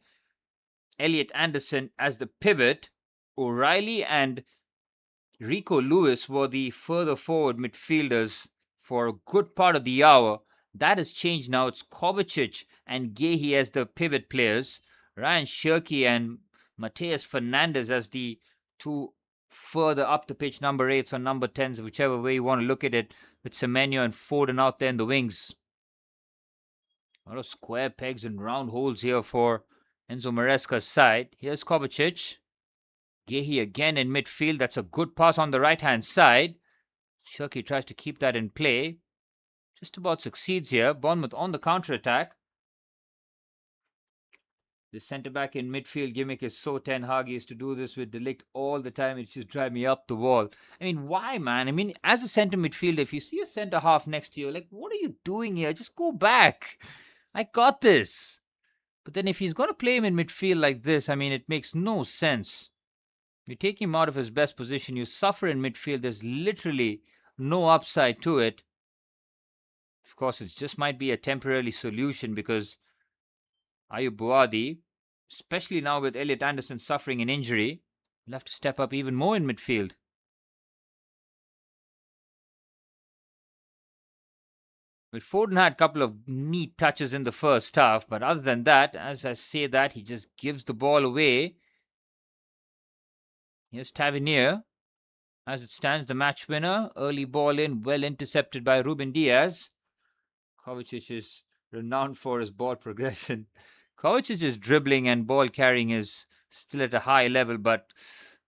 Elliot Anderson as the pivot. O'Reilly and Rico Lewis were the further forward midfielders for a good part of the hour. That has changed now. It's Kovacic and Gehi as the pivot players. Ryan Shirky and Mateus Fernandes as the 2 further up the pitch number 8s or number 10s, whichever way you want to look at it, with Semenyo and Foden out there in the wings. A lot of square pegs and round holes here for Enzo Maresca's side. Here's Kovacic. Gehi again in midfield. That's a good pass on the right-hand side. Shirky tries to keep that in play. Just about succeeds here. Bournemouth on the counter-attack. The centre-back in midfield gimmick is so Ten Hag. He used to do this with De Ligt all the time. It just drive me up the wall. I mean, why, man? I mean, as a centre midfielder, if you see a centre-half next to you, like, what are you doing here? Just go back. I got this. But then if he's going to play him in midfield like this, I mean, it makes no sense. You take him out of his best position, you suffer in midfield. There's literally no upside to it. Of course, it just might be a temporary solution because Ayub Buadi, especially now with Elliot Anderson suffering an injury, will have to step up even more in midfield. Well, Foden had a couple of neat touches in the first half, but other than that, as I say that, he just gives the ball away. Here's Tavernier. As it stands, the match winner. Early ball in, well intercepted by Ruben Diaz. Kovacic is renowned for his ball progression. Kovacic's dribbling and ball carrying is still at a high level, but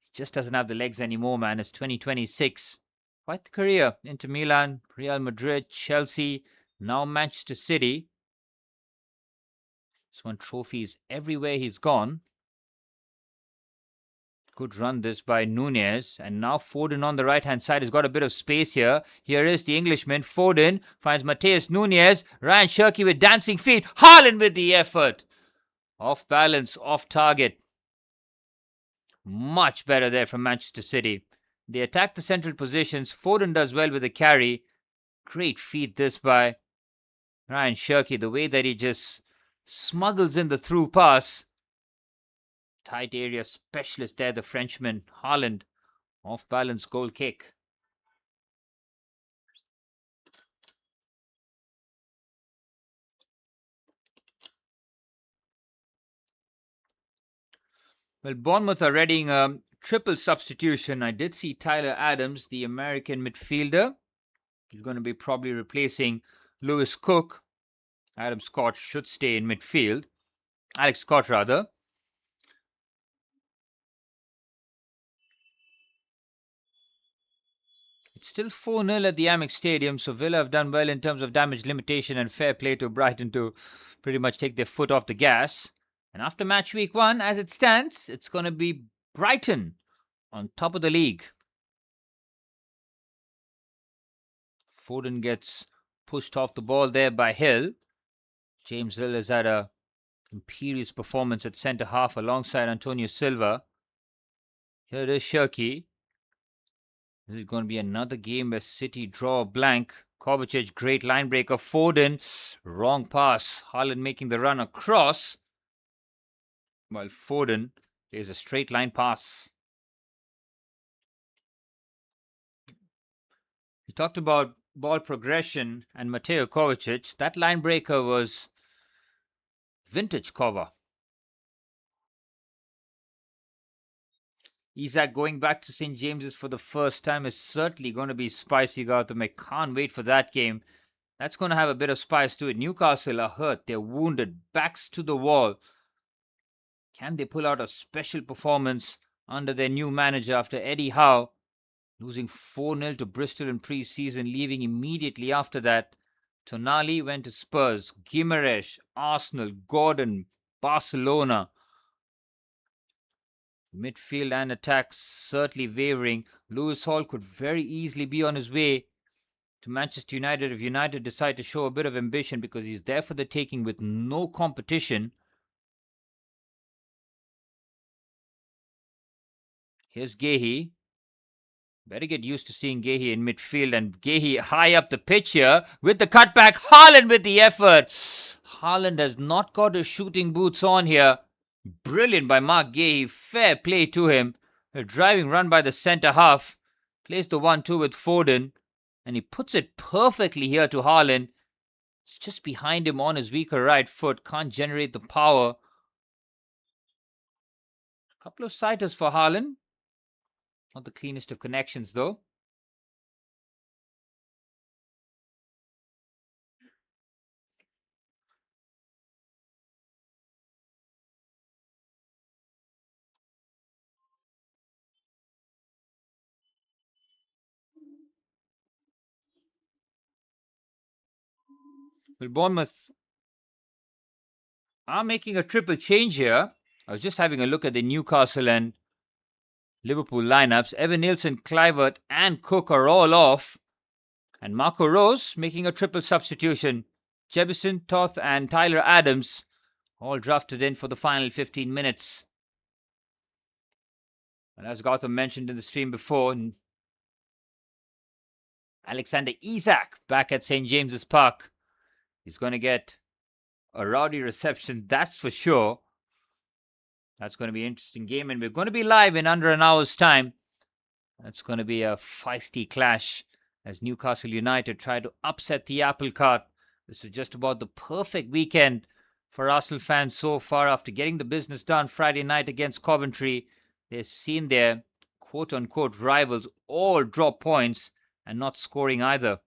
he just doesn't have the legs anymore, man. It's 2026. Quite the career. Inter Milan, Real Madrid, Chelsea, now Manchester City. He's won trophies everywhere he's gone. Good run this by Nunez. And now Foden on the right-hand side has got a bit of space here. Here is the Englishman. Foden finds Mateus Nunez. Ryan Cherki with dancing feet. Haaland with the effort. Off balance, off target. Much better there from Manchester City. They attack the central positions. Foden does well with the carry. Great feat this by Ryan Cherki. The way that he just smuggles in the through pass. Tight area specialist there, the Frenchman. Haaland, off balance goal kick. Well, Bournemouth are readying a triple substitution. I did see Tyler Adams, the American midfielder. He's going to be probably replacing Lewis Cook. Adam Scott should stay in midfield. Alex Scott, rather. It's still 4-0 at the Amex Stadium, so Villa have done well in terms of damage limitation, and fair play to Brighton to pretty much take their foot off the gas. And after match week 1, as it stands, it's going to be Brighton on top of the league. Foden gets pushed off the ball there by Hill. James Hill has had a imperious performance at centre half alongside Antonio Silva. Here is Cherki. This is going to be another game where City draw a blank. Kovacic, great line breaker. Foden, wrong pass. Haaland making the run across, while Foden plays a straight line pass. We talked about ball progression and Mateo Kovacic. That line breaker was vintage Kova. Isak going back to St. James's for the first time is certainly going to be spicy, Gautam. I can't wait for that game. That's going to have a bit of spice to it. Newcastle are hurt. They're wounded. Backs to the wall. Can they pull out a special performance under their new manager after Eddie Howe losing 4-0 to Bristol in pre-season, leaving immediately after that? Tonali went to Spurs, Guimaraes, Arsenal, Gordon, Barcelona. Midfield and attack certainly wavering. Lewis Hall could very easily be on his way to Manchester United if United decide to show a bit of ambition, because he's there for the taking with no competition. Here's Gehi. Better get used to seeing Gehi in midfield, and Gehi high up the pitch here with the cutback. Haaland with the effort. Haaland has not got his shooting boots on here. Brilliant by Mark Gehi. Fair play to him. A driving run by the centre half. Plays the 1-2 with Foden. And he puts it perfectly here to Haaland. It's just behind him on his weaker right foot. Can't generate the power. A couple of sighters for Haaland. Not the cleanest of connections though. Well, Bournemouth are making a triple change here. I was just having a look at the Newcastle and Liverpool lineups. Evan Nielsen, Kluivert and Cook are all off. And Marco Rose making a triple substitution. Jebison, Toth and Tyler Adams all drafted in for the final 15 minutes. And as Gautam mentioned in the stream before, Alexander Isak back at St. James's Park. He's going to get a rowdy reception, that's for sure. That's going to be an interesting game, and we're going to be live in under an hour's time. That's going to be a feisty clash as Newcastle United try to upset the apple cart. This is just about the perfect weekend for Arsenal fans so far after getting the business done Friday night against Coventry. They've seen their quote-unquote rivals all drop points and not scoring either.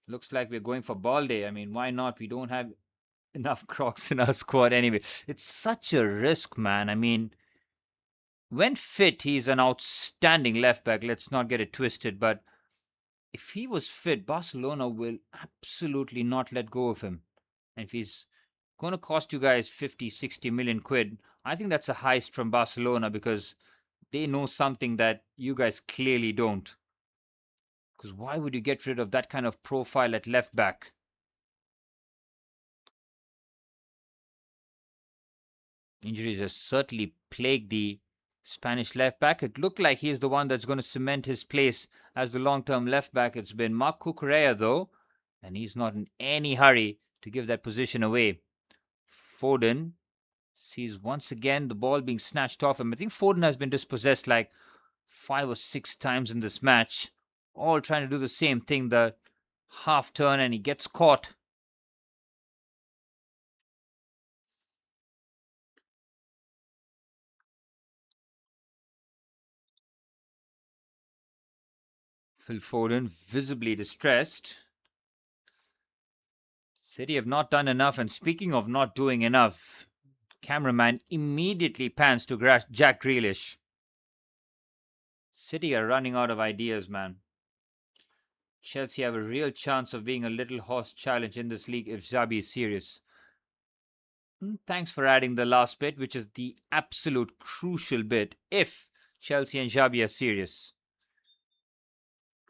Looks like we're going for ball day. I mean, why not? We don't have enough Crocs in our squad anyway. It's such a risk, man. I mean, when fit, he's an outstanding left back. Let's not get it twisted. But if he was fit, Barcelona will absolutely not let go of him. And if he's going to cost you guys 50, 60 million quid, I think that's a heist from Barcelona because they know something that you guys clearly don't. Because why would you get rid of that kind of profile at left back? Injuries have certainly plagued the Spanish left back. It looked like he's the one that's going to cement his place as the long-term left back. It's been Marc Cucurella though, and he's not in any hurry to give that position away. Foden sees once again the ball being snatched off him. I think Foden has been dispossessed like 5 or 6 times in this match, all trying to do the same thing, the half turn, and he gets caught. Phil Foden visibly distressed. City have not done enough, and speaking of not doing enough, cameraman immediately pans to Jack Grealish. City are running out of ideas, man. Chelsea have a real chance of being a little horse challenge in this league if Xabi is serious. Thanks for adding the last bit, which is the absolute crucial bit. If Chelsea and Xabi are serious.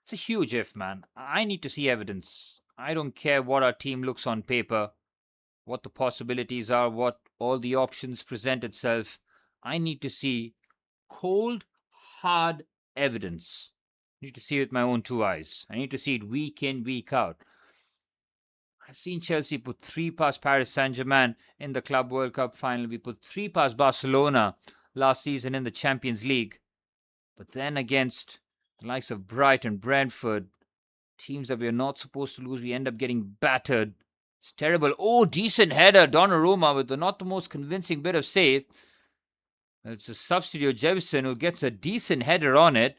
It's a huge if, man. I need to see evidence. I don't care what our team looks on paper, what the possibilities are, what all the options present itself. I need to see cold, hard evidence. I need to see it with my own 2 eyes. I need to see it week in, week out. I've seen Chelsea put 3 past Paris Saint-Germain in the Club World Cup final. We put 3 past Barcelona last season in the Champions League. But then against the likes of Brighton, Brentford, teams that we're not supposed to lose, we end up getting battered. It's terrible. Oh, decent header. Donnarumma with not the most convincing bit of save. It's a substitute, Jefferson, who gets a decent header on it.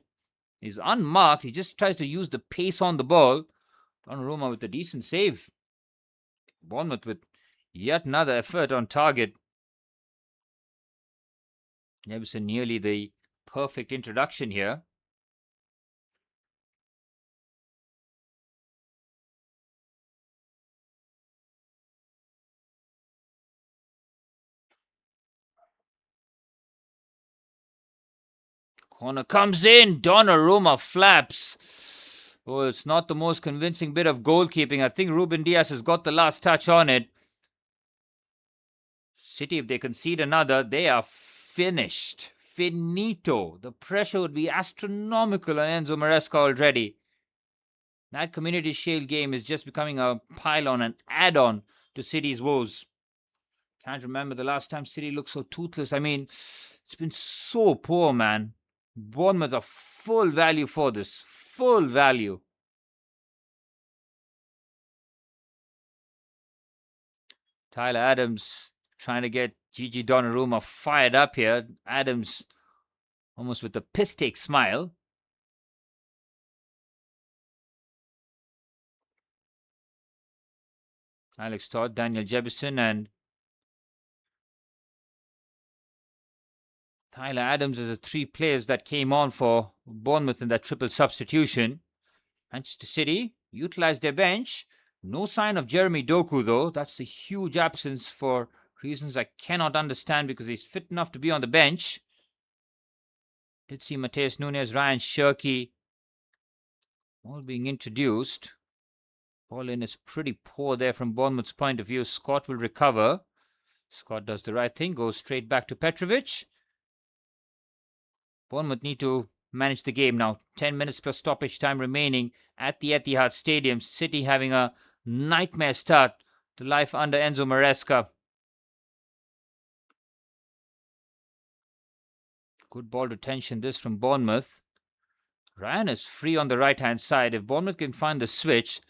He's unmarked. He just tries to use the pace on the ball. Donnarumma with a decent save. Bournemouth with yet another effort on target. Jefferson nearly the perfect introduction here. Corner comes in. Donnarumma flaps. Oh, it's not the most convincing bit of goalkeeping. I think Ruben Dias has got the last touch on it. City, if they concede another, they are finished. Finito. The pressure would be astronomical on Enzo Maresca already. That Community Shield game is just becoming a pile-on, an add-on to City's woes. Can't remember the last time City looked so toothless. I mean, it's been so poor, man. Bournemouth are full value for this. Full value. Tyler Adams trying to get Gigi Donnarumma fired up here. Adams almost with a piss-take smile. Alex Todd, Daniel Jebison, and Tyler Adams are the 3 players that came on for Bournemouth in that triple substitution. Manchester City utilized their bench. No sign of Jeremy Doku, though. That's a huge absence for reasons I cannot understand because he's fit enough to be on the bench. Did see Mateus Nunes, Ryan Shirky all being introduced. Ball in is pretty poor there from Bournemouth's point of view. Scott will recover. Scott does the right thing, goes straight back to Petrovic. Bournemouth need to manage the game now. 10 minutes plus stoppage time remaining at the Etihad Stadium. City having a nightmare start to life under Enzo Maresca. Good ball retention this from Bournemouth. Ryan is free on the right-hand side. If Bournemouth can find the switch,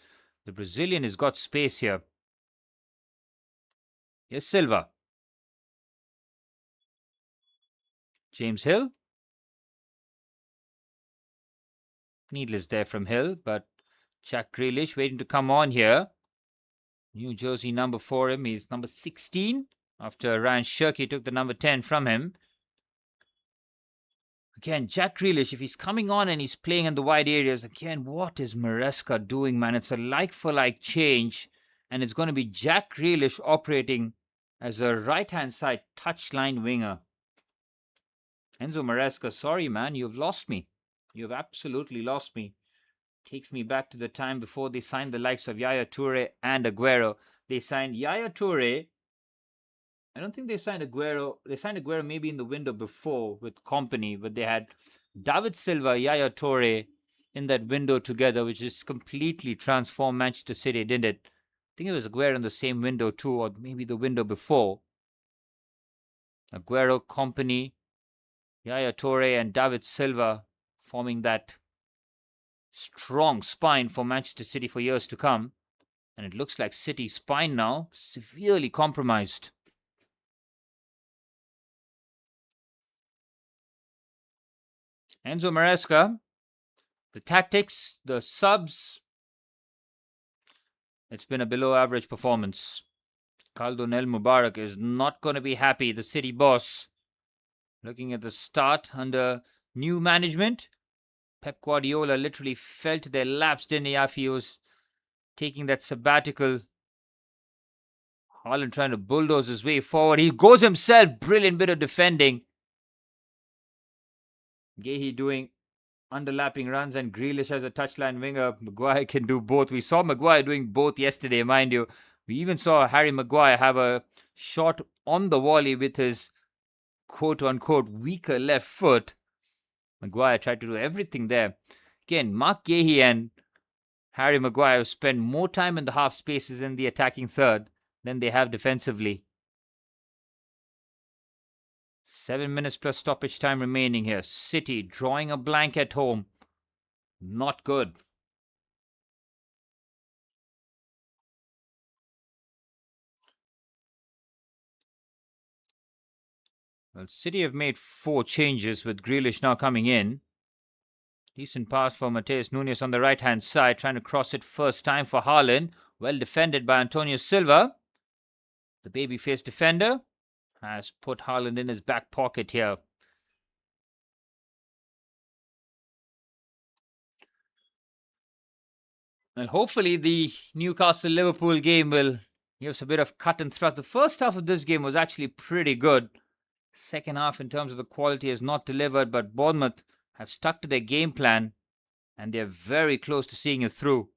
the Brazilian has got space here. Here's Silva. James Hill. Needless there from Hill, but Jack Grealish waiting to come on here. New jersey number for him. He's number 16 after Ryan Shirky took the number 10 from him. Again, Jack Grealish, if he's coming on and he's playing in the wide areas, again, what is Maresca doing, man? It's a like-for-like change, and it's going to be Jack Grealish operating as a right-hand side touchline winger. Enzo Maresca, sorry, man, you've lost me. You've absolutely lost me. Takes me back to the time before they signed the likes of Yaya Toure and Aguero. They signed Yaya Toure. I don't think they signed Aguero. They signed Aguero maybe in the window before with Company, but they had David Silva, Yaya Toure in that window together, which just completely transformed Manchester City, didn't it? I think it was Aguero in the same window too, or maybe the window before. Aguero, Company, Yaya Toure, and David Silva forming that strong spine for Manchester City for years to come. And it looks like City's spine now severely compromised. Enzo Maresca, the tactics, the subs, it's been a below average performance. Khaldun Mubarak is not going to be happy, the City boss. Looking at the start under new management, Pep Guardiola literally fell to their laps, didn't he, after he was taking that sabbatical. Haaland trying to bulldoze his way forward. He goes himself. Brilliant bit of defending. Gehi doing underlapping runs and Grealish as a touchline winger. Maguire can do both. We saw Maguire doing both yesterday, mind you. We even saw Harry Maguire have a shot on the volley with his quote-unquote weaker left foot. Maguire tried to do everything there. Again, Mark Gehi and Harry Maguire spend more time in the half spaces in the attacking third than they have defensively. 7 minutes plus stoppage time remaining here. City drawing a blank at home. Not good. Well, City have made 4 changes with Grealish now coming in. Decent pass for Mateus Nunes on the right-hand side, trying to cross it first time for Haaland. Well defended by Antonio Silva. The baby-faced defender has put Haaland in his back pocket here. And hopefully the Newcastle-Liverpool game will give us a bit of cut and thrust. The first half of this game was actually pretty good. Second half in terms of the quality has not delivered, but Bournemouth have stuck to their game plan and they're very close to seeing it through.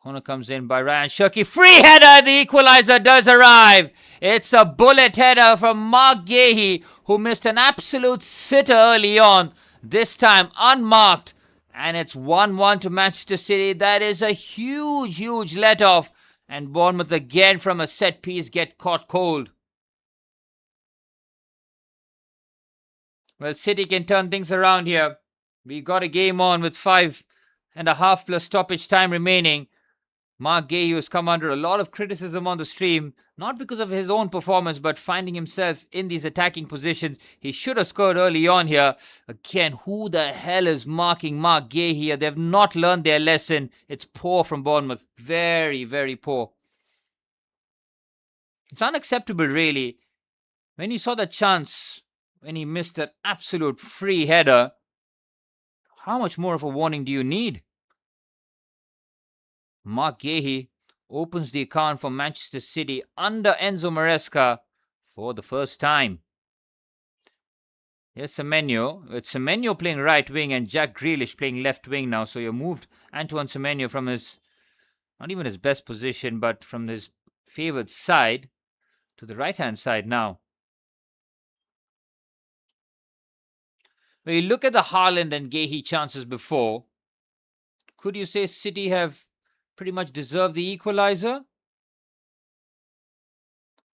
Corner comes in by Ryan Shirky. Free header. The equalizer does arrive. It's a bullet header from Mark Gehi, who missed an absolute sitter early on. This time unmarked. And it's 1-1 to Manchester City. That is a huge, huge let-off. And Bournemouth again from a set piece get caught cold. Well, City can turn things around here. We got a game on with 5.5 plus stoppage time remaining. Mark Gehi has come under a lot of criticism on the stream, not because of his own performance, but finding himself in these attacking positions. He should have scored early on here. Again, who the hell is marking Mark Gehi here? They've not learned their lesson. It's poor from Bournemouth. Very, very poor. It's unacceptable, really. When you saw the chance, when he missed that absolute free header, how much more of a warning do you need? Mark Gehi opens the account for Manchester City under Enzo Maresca for the first time. Here's Semenyo. It's Semenyo playing right wing and Jack Grealish playing left wing now. So you moved Antoine Semenyo from his, not even his best position, but from his favoured side to the right-hand side now. When you look at the Haaland and Gehi chances before, could you say City have pretty much deserved the equalizer?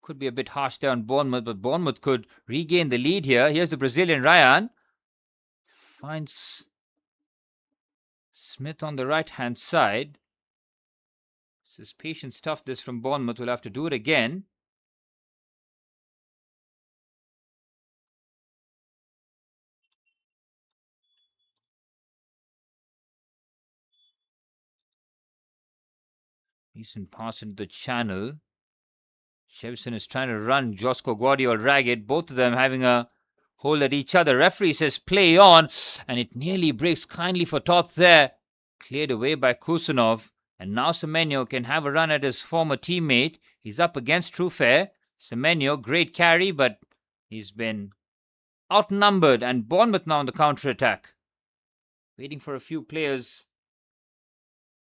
Could be a bit harsh there on Bournemouth, but Bournemouth could regain the lead here. Here's the Brazilian Ryan. Finds Smith on the right-hand side. This is patient stuff, this from Bournemouth. We'll have to do it again. Decent pass into the channel. Shevson is trying to run Josko Guardiola ragged. Both of them having a hold at each other. Referee says play on, and it nearly breaks kindly for Toth there. Cleared away by Kusanov. And now Semenyo can have a run at his former teammate. He's up against Trufair. Semenyo, great carry, but he's been outnumbered. And Bournemouth now on the counter-attack. Waiting for a few players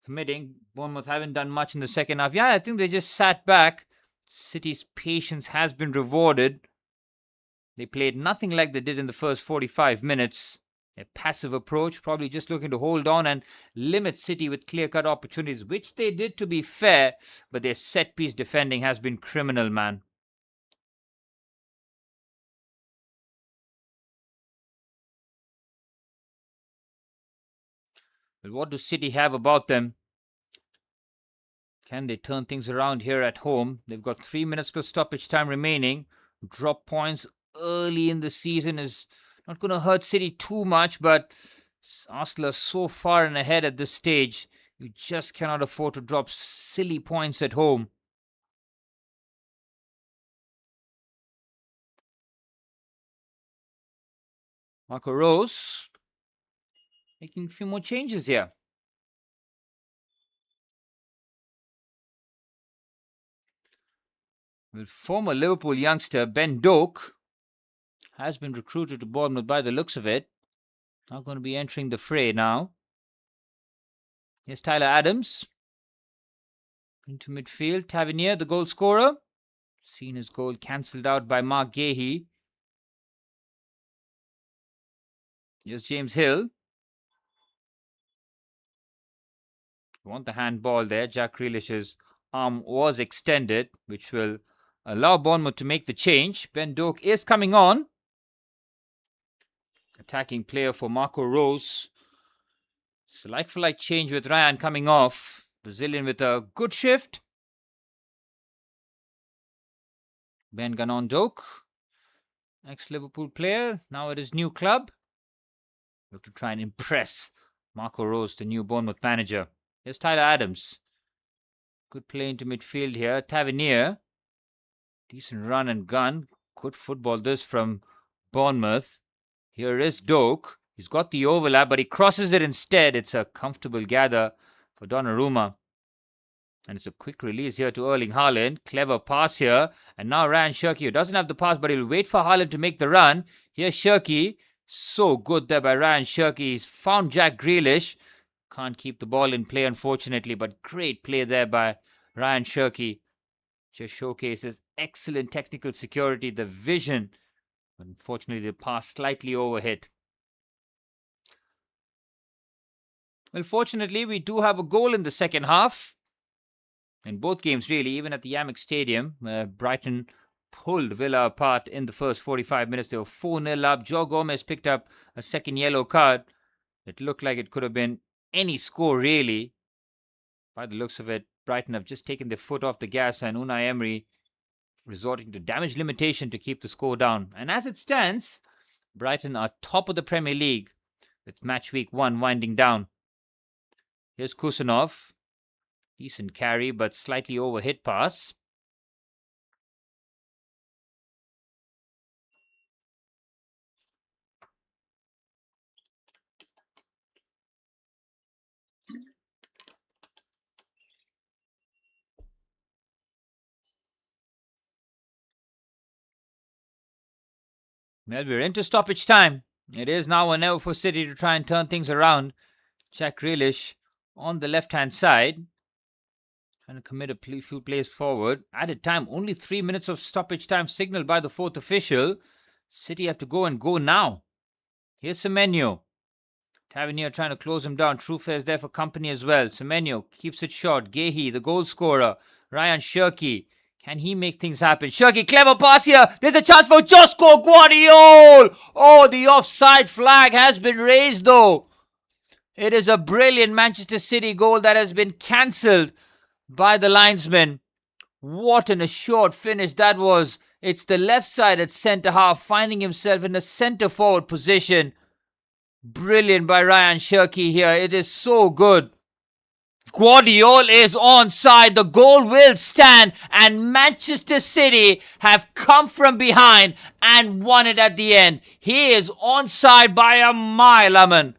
committing. Bournemouth haven't done much in the second half. Yeah, I think they just sat back. City's patience has been rewarded. They played nothing like they did in the first 45 minutes. A passive approach, probably just looking to hold on and limit City with clear-cut opportunities, which they did, to be fair, but their set-piece defending has been criminal, man. But what do City have about them? Can they turn things around here at home? They've got 3 minutes plus stoppage time remaining. Drop points early in the season is not going to hurt City too much, but Arsenal are so far and ahead at this stage. You just cannot afford to drop silly points at home. Marco Rose making a few more changes here. Well, former Liverpool youngster Ben Doak has been recruited to Bournemouth by the looks of it. Not going to be entering the fray now. Here's Tyler Adams. Into midfield. Tavernier, the goal scorer. Seen his goal cancelled out by Mark Gahey. Here's James Hill. Want the handball there. Jack Grealish's arm was extended, which will allow Bournemouth to make the change. Ben Doak is coming on. Attacking player for Marco Rose. So like-for-like change with Ryan coming off. Brazilian with a good shift. Ben Ganon Doak, ex-Liverpool player, now at his new club. Look to try and impress Marco Rose, the new Bournemouth manager. Here's Tyler Adams. Good play into midfield here. Tavernier. Decent run and gun. Good football this from Bournemouth. Here is Doak. He's got the overlap, but he crosses it instead. It's a comfortable gather for Donnarumma. And it's a quick release here to Erling Haaland. Clever pass here. And now Ryan Cherki, who doesn't have the pass, but he'll wait for Haaland to make the run. Here's Cherki. So good there by Ryan Cherki. He's found Jack Grealish. Can't keep the ball in play, unfortunately, but great play there by Ryan Cherki. Just showcases excellent technical security, the vision. Unfortunately, the pass slightly overhit. Well, fortunately, we do have a goal in the second half. In both games, really, even at the Amex Stadium, Brighton pulled Villa apart in the first 45 minutes. They were 4-0 up. Joe Gomez picked up a second yellow card. It looked like it could have been any score, really. By the looks of it, Brighton have just taken their foot off the gas, and Unai Emery resorting to damage limitation to keep the score down. And as it stands, Brighton are top of the Premier League with Matchweek 1 winding down. Here's Kusanov. Decent carry, but slightly overhit pass. Well, we're into stoppage time. It is now or never for City to try and turn things around. Jack Grealish on the left-hand side. Trying to commit a few plays forward. Added time, only 3 minutes of stoppage time signaled by the fourth official. City have to go and go now. Here's Semenyo. Tavernier trying to close him down. Trufair is there for company as well. Semenyo keeps it short. Gahey, the goal scorer. Ryan Cherki. Can he make things happen? Cherki, clever pass here. There's a chance for Josko Guardiola. Oh, the offside flag has been raised though. It is a brilliant Manchester City goal that has been cancelled by the linesman. What an assured finish that was. It's the left side at centre half, finding himself in a centre forward position. Brilliant by Ryan Cherki here. It is so good. Guardiola is onside. The goal will stand, and Manchester City have come from behind and won it at the end. He is onside by a mile, Aman.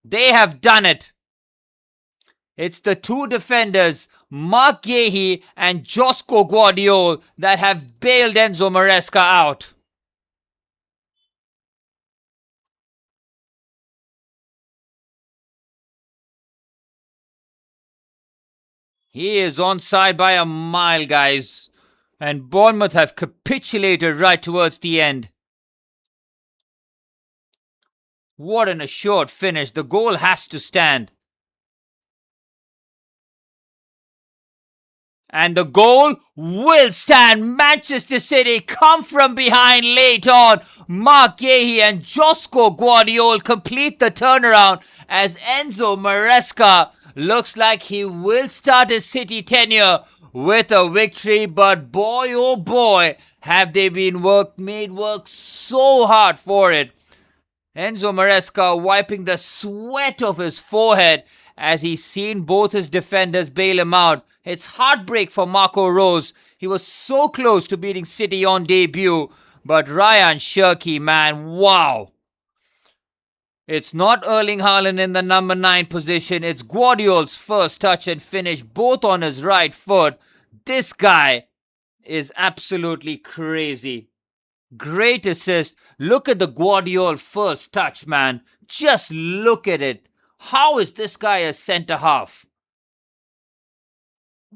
They have done it. It's the two defenders, Mark Gahey and Josko Guardiola, that have bailed Enzo Maresca out. He is onside by a mile, guys. And Bournemouth have capitulated right towards the end. What an assured finish. The goal has to stand. And the goal will stand. Manchester City come from behind late on. Mark Gahey and Josko Guardiola complete the turnaround as Enzo Maresca looks like he will start his City tenure with a victory. But boy, oh boy, have they been made work so hard for it. Enzo Maresca wiping the sweat off his forehead as he's seen both his defenders bail him out. It's heartbreak for Marco Rose. He was so close to beating City on debut, but Ryan Cherki, man, wow. It's not Erling Haaland in the number 9 position. It's Guardiola's first touch and finish, both on his right foot. This guy is absolutely crazy. Great assist. Look at the Guardiola first touch, man. Just look at it. How is this guy a centre half?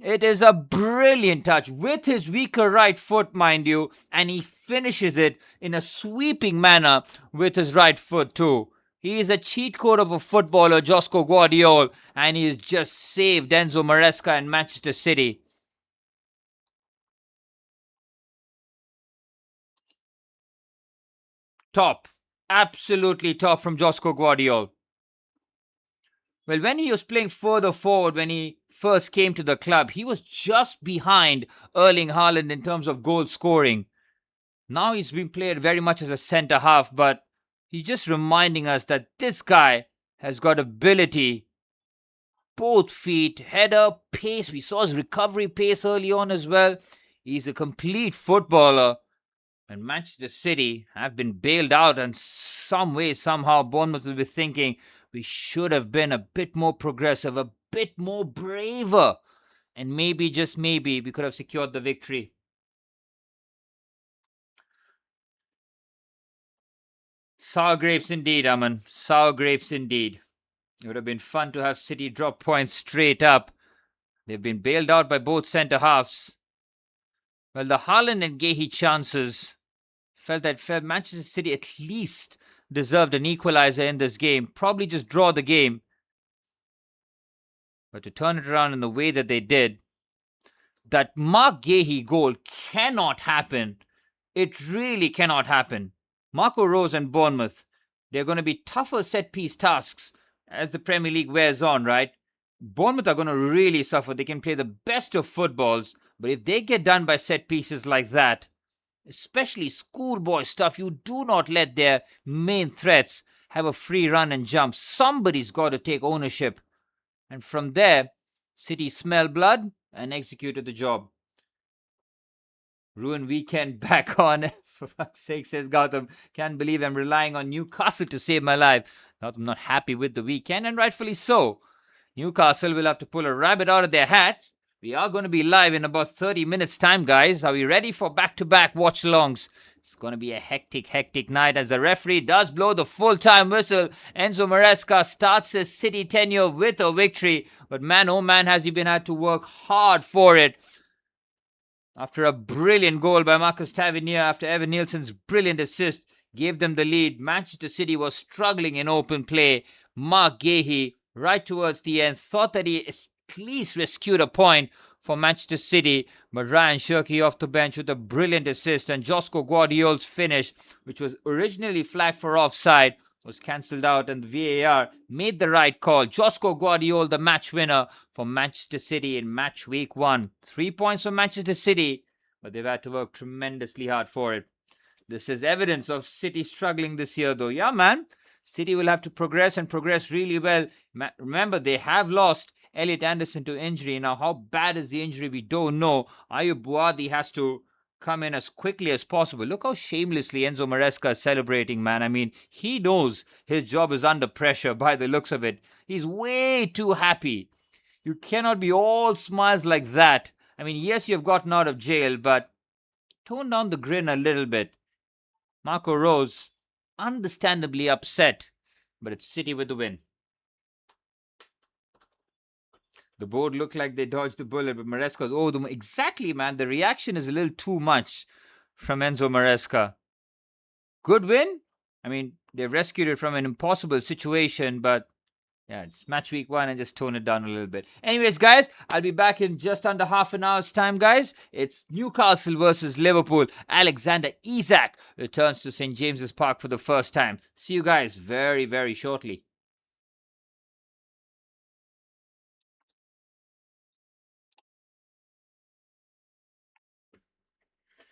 It is a brilliant touch with his weaker right foot, mind you, and he finishes it in a sweeping manner with his right foot too. He is a cheat code of a footballer, Josko Guardiola, and he has just saved Enzo Maresca and Manchester City. Top. Absolutely top from Josko Guardiola. Well, when he was playing further forward, when he first came to the club, he was just behind Erling Haaland in terms of goal scoring. Now he's been played very much as a centre half, but he's just reminding us that this guy has got ability. Both feet, header, pace. We saw his recovery pace early on as well. He's a complete footballer. And Manchester City have been bailed out, and some way, somehow, Bournemouth will be thinking we should have been a bit more progressive, a bit more braver. And maybe, just maybe, we could have secured the victory. Sour grapes indeed, Aman. Sour grapes indeed. It would have been fun to have City drop points straight up. They've been bailed out by both centre halves. Well, the Haaland and Gahey chances felt Manchester City at least deserved an equaliser in this game. Probably just draw the game. But to turn it around in the way that they did, that Mark Gahey goal cannot happen. It really cannot happen. Marco Rose and Bournemouth, they're going to be tougher set-piece tasks as the Premier League wears on, right? Bournemouth are going to really suffer. They can play the best of footballs, but if they get done by set-pieces like that, especially schoolboy stuff, you do not let their main threats have a free run and jump. Somebody's got to take ownership. And from there, City smelled blood and executed the job. Ruined weekend back on. For fuck's sake, says Gautam. Can't believe I'm relying on Newcastle to save my life. I'm not happy with the weekend, and rightfully so. Newcastle will have to pull a rabbit out of their hats. We are going to be live in about 30 minutes time, guys. Are we ready for back-to-back watch-alongs? It's going to be a hectic night as the referee does blow the full-time whistle. Enzo Maresca starts his City tenure with a victory. But man, oh man, has he been had to work hard for it. After a brilliant goal by Marcus Tavernier, after Evan Nielsen's brilliant assist gave them the lead, Manchester City was struggling in open play. Mark Gahey, right towards the end, thought that he at least rescued a point for Manchester City, but Ryan Cherki off the bench with a brilliant assist, and Josko Guardiola's finish, which was originally flagged for offside, was cancelled out, and the VAR made the right call. Josko Guardiola, the match winner for Manchester City in match week 1. 3 points for Manchester City, but they've had to work tremendously hard for it. This is evidence of City struggling this year, though. Yeah, man. City will have to progress and progress really well. Remember, they have lost Elliot Anderson to injury. Now, how bad is the injury? We don't know. Ayub Buadi has to come in as quickly as possible. Look how shamelessly Enzo Maresca is celebrating, man. I mean, he knows his job is under pressure by the looks of it. He's way too happy. You cannot be all smiles like that. I mean, yes, you've gotten out of jail, but tone down the grin a little bit. Marco Rose, understandably upset, but it's City with the win. The board looked like they dodged the bullet, but Maresca's, exactly, man. The reaction is a little too much from Enzo Maresca. Good win. I mean, they rescued it from an impossible situation, but yeah, it's match week 1 and just tone it down a little bit. Anyways, guys, I'll be back in just under half an hour's time, guys. It's Newcastle versus Liverpool. Alexander Isak returns to St. James's Park for the first time. See you guys very, very shortly.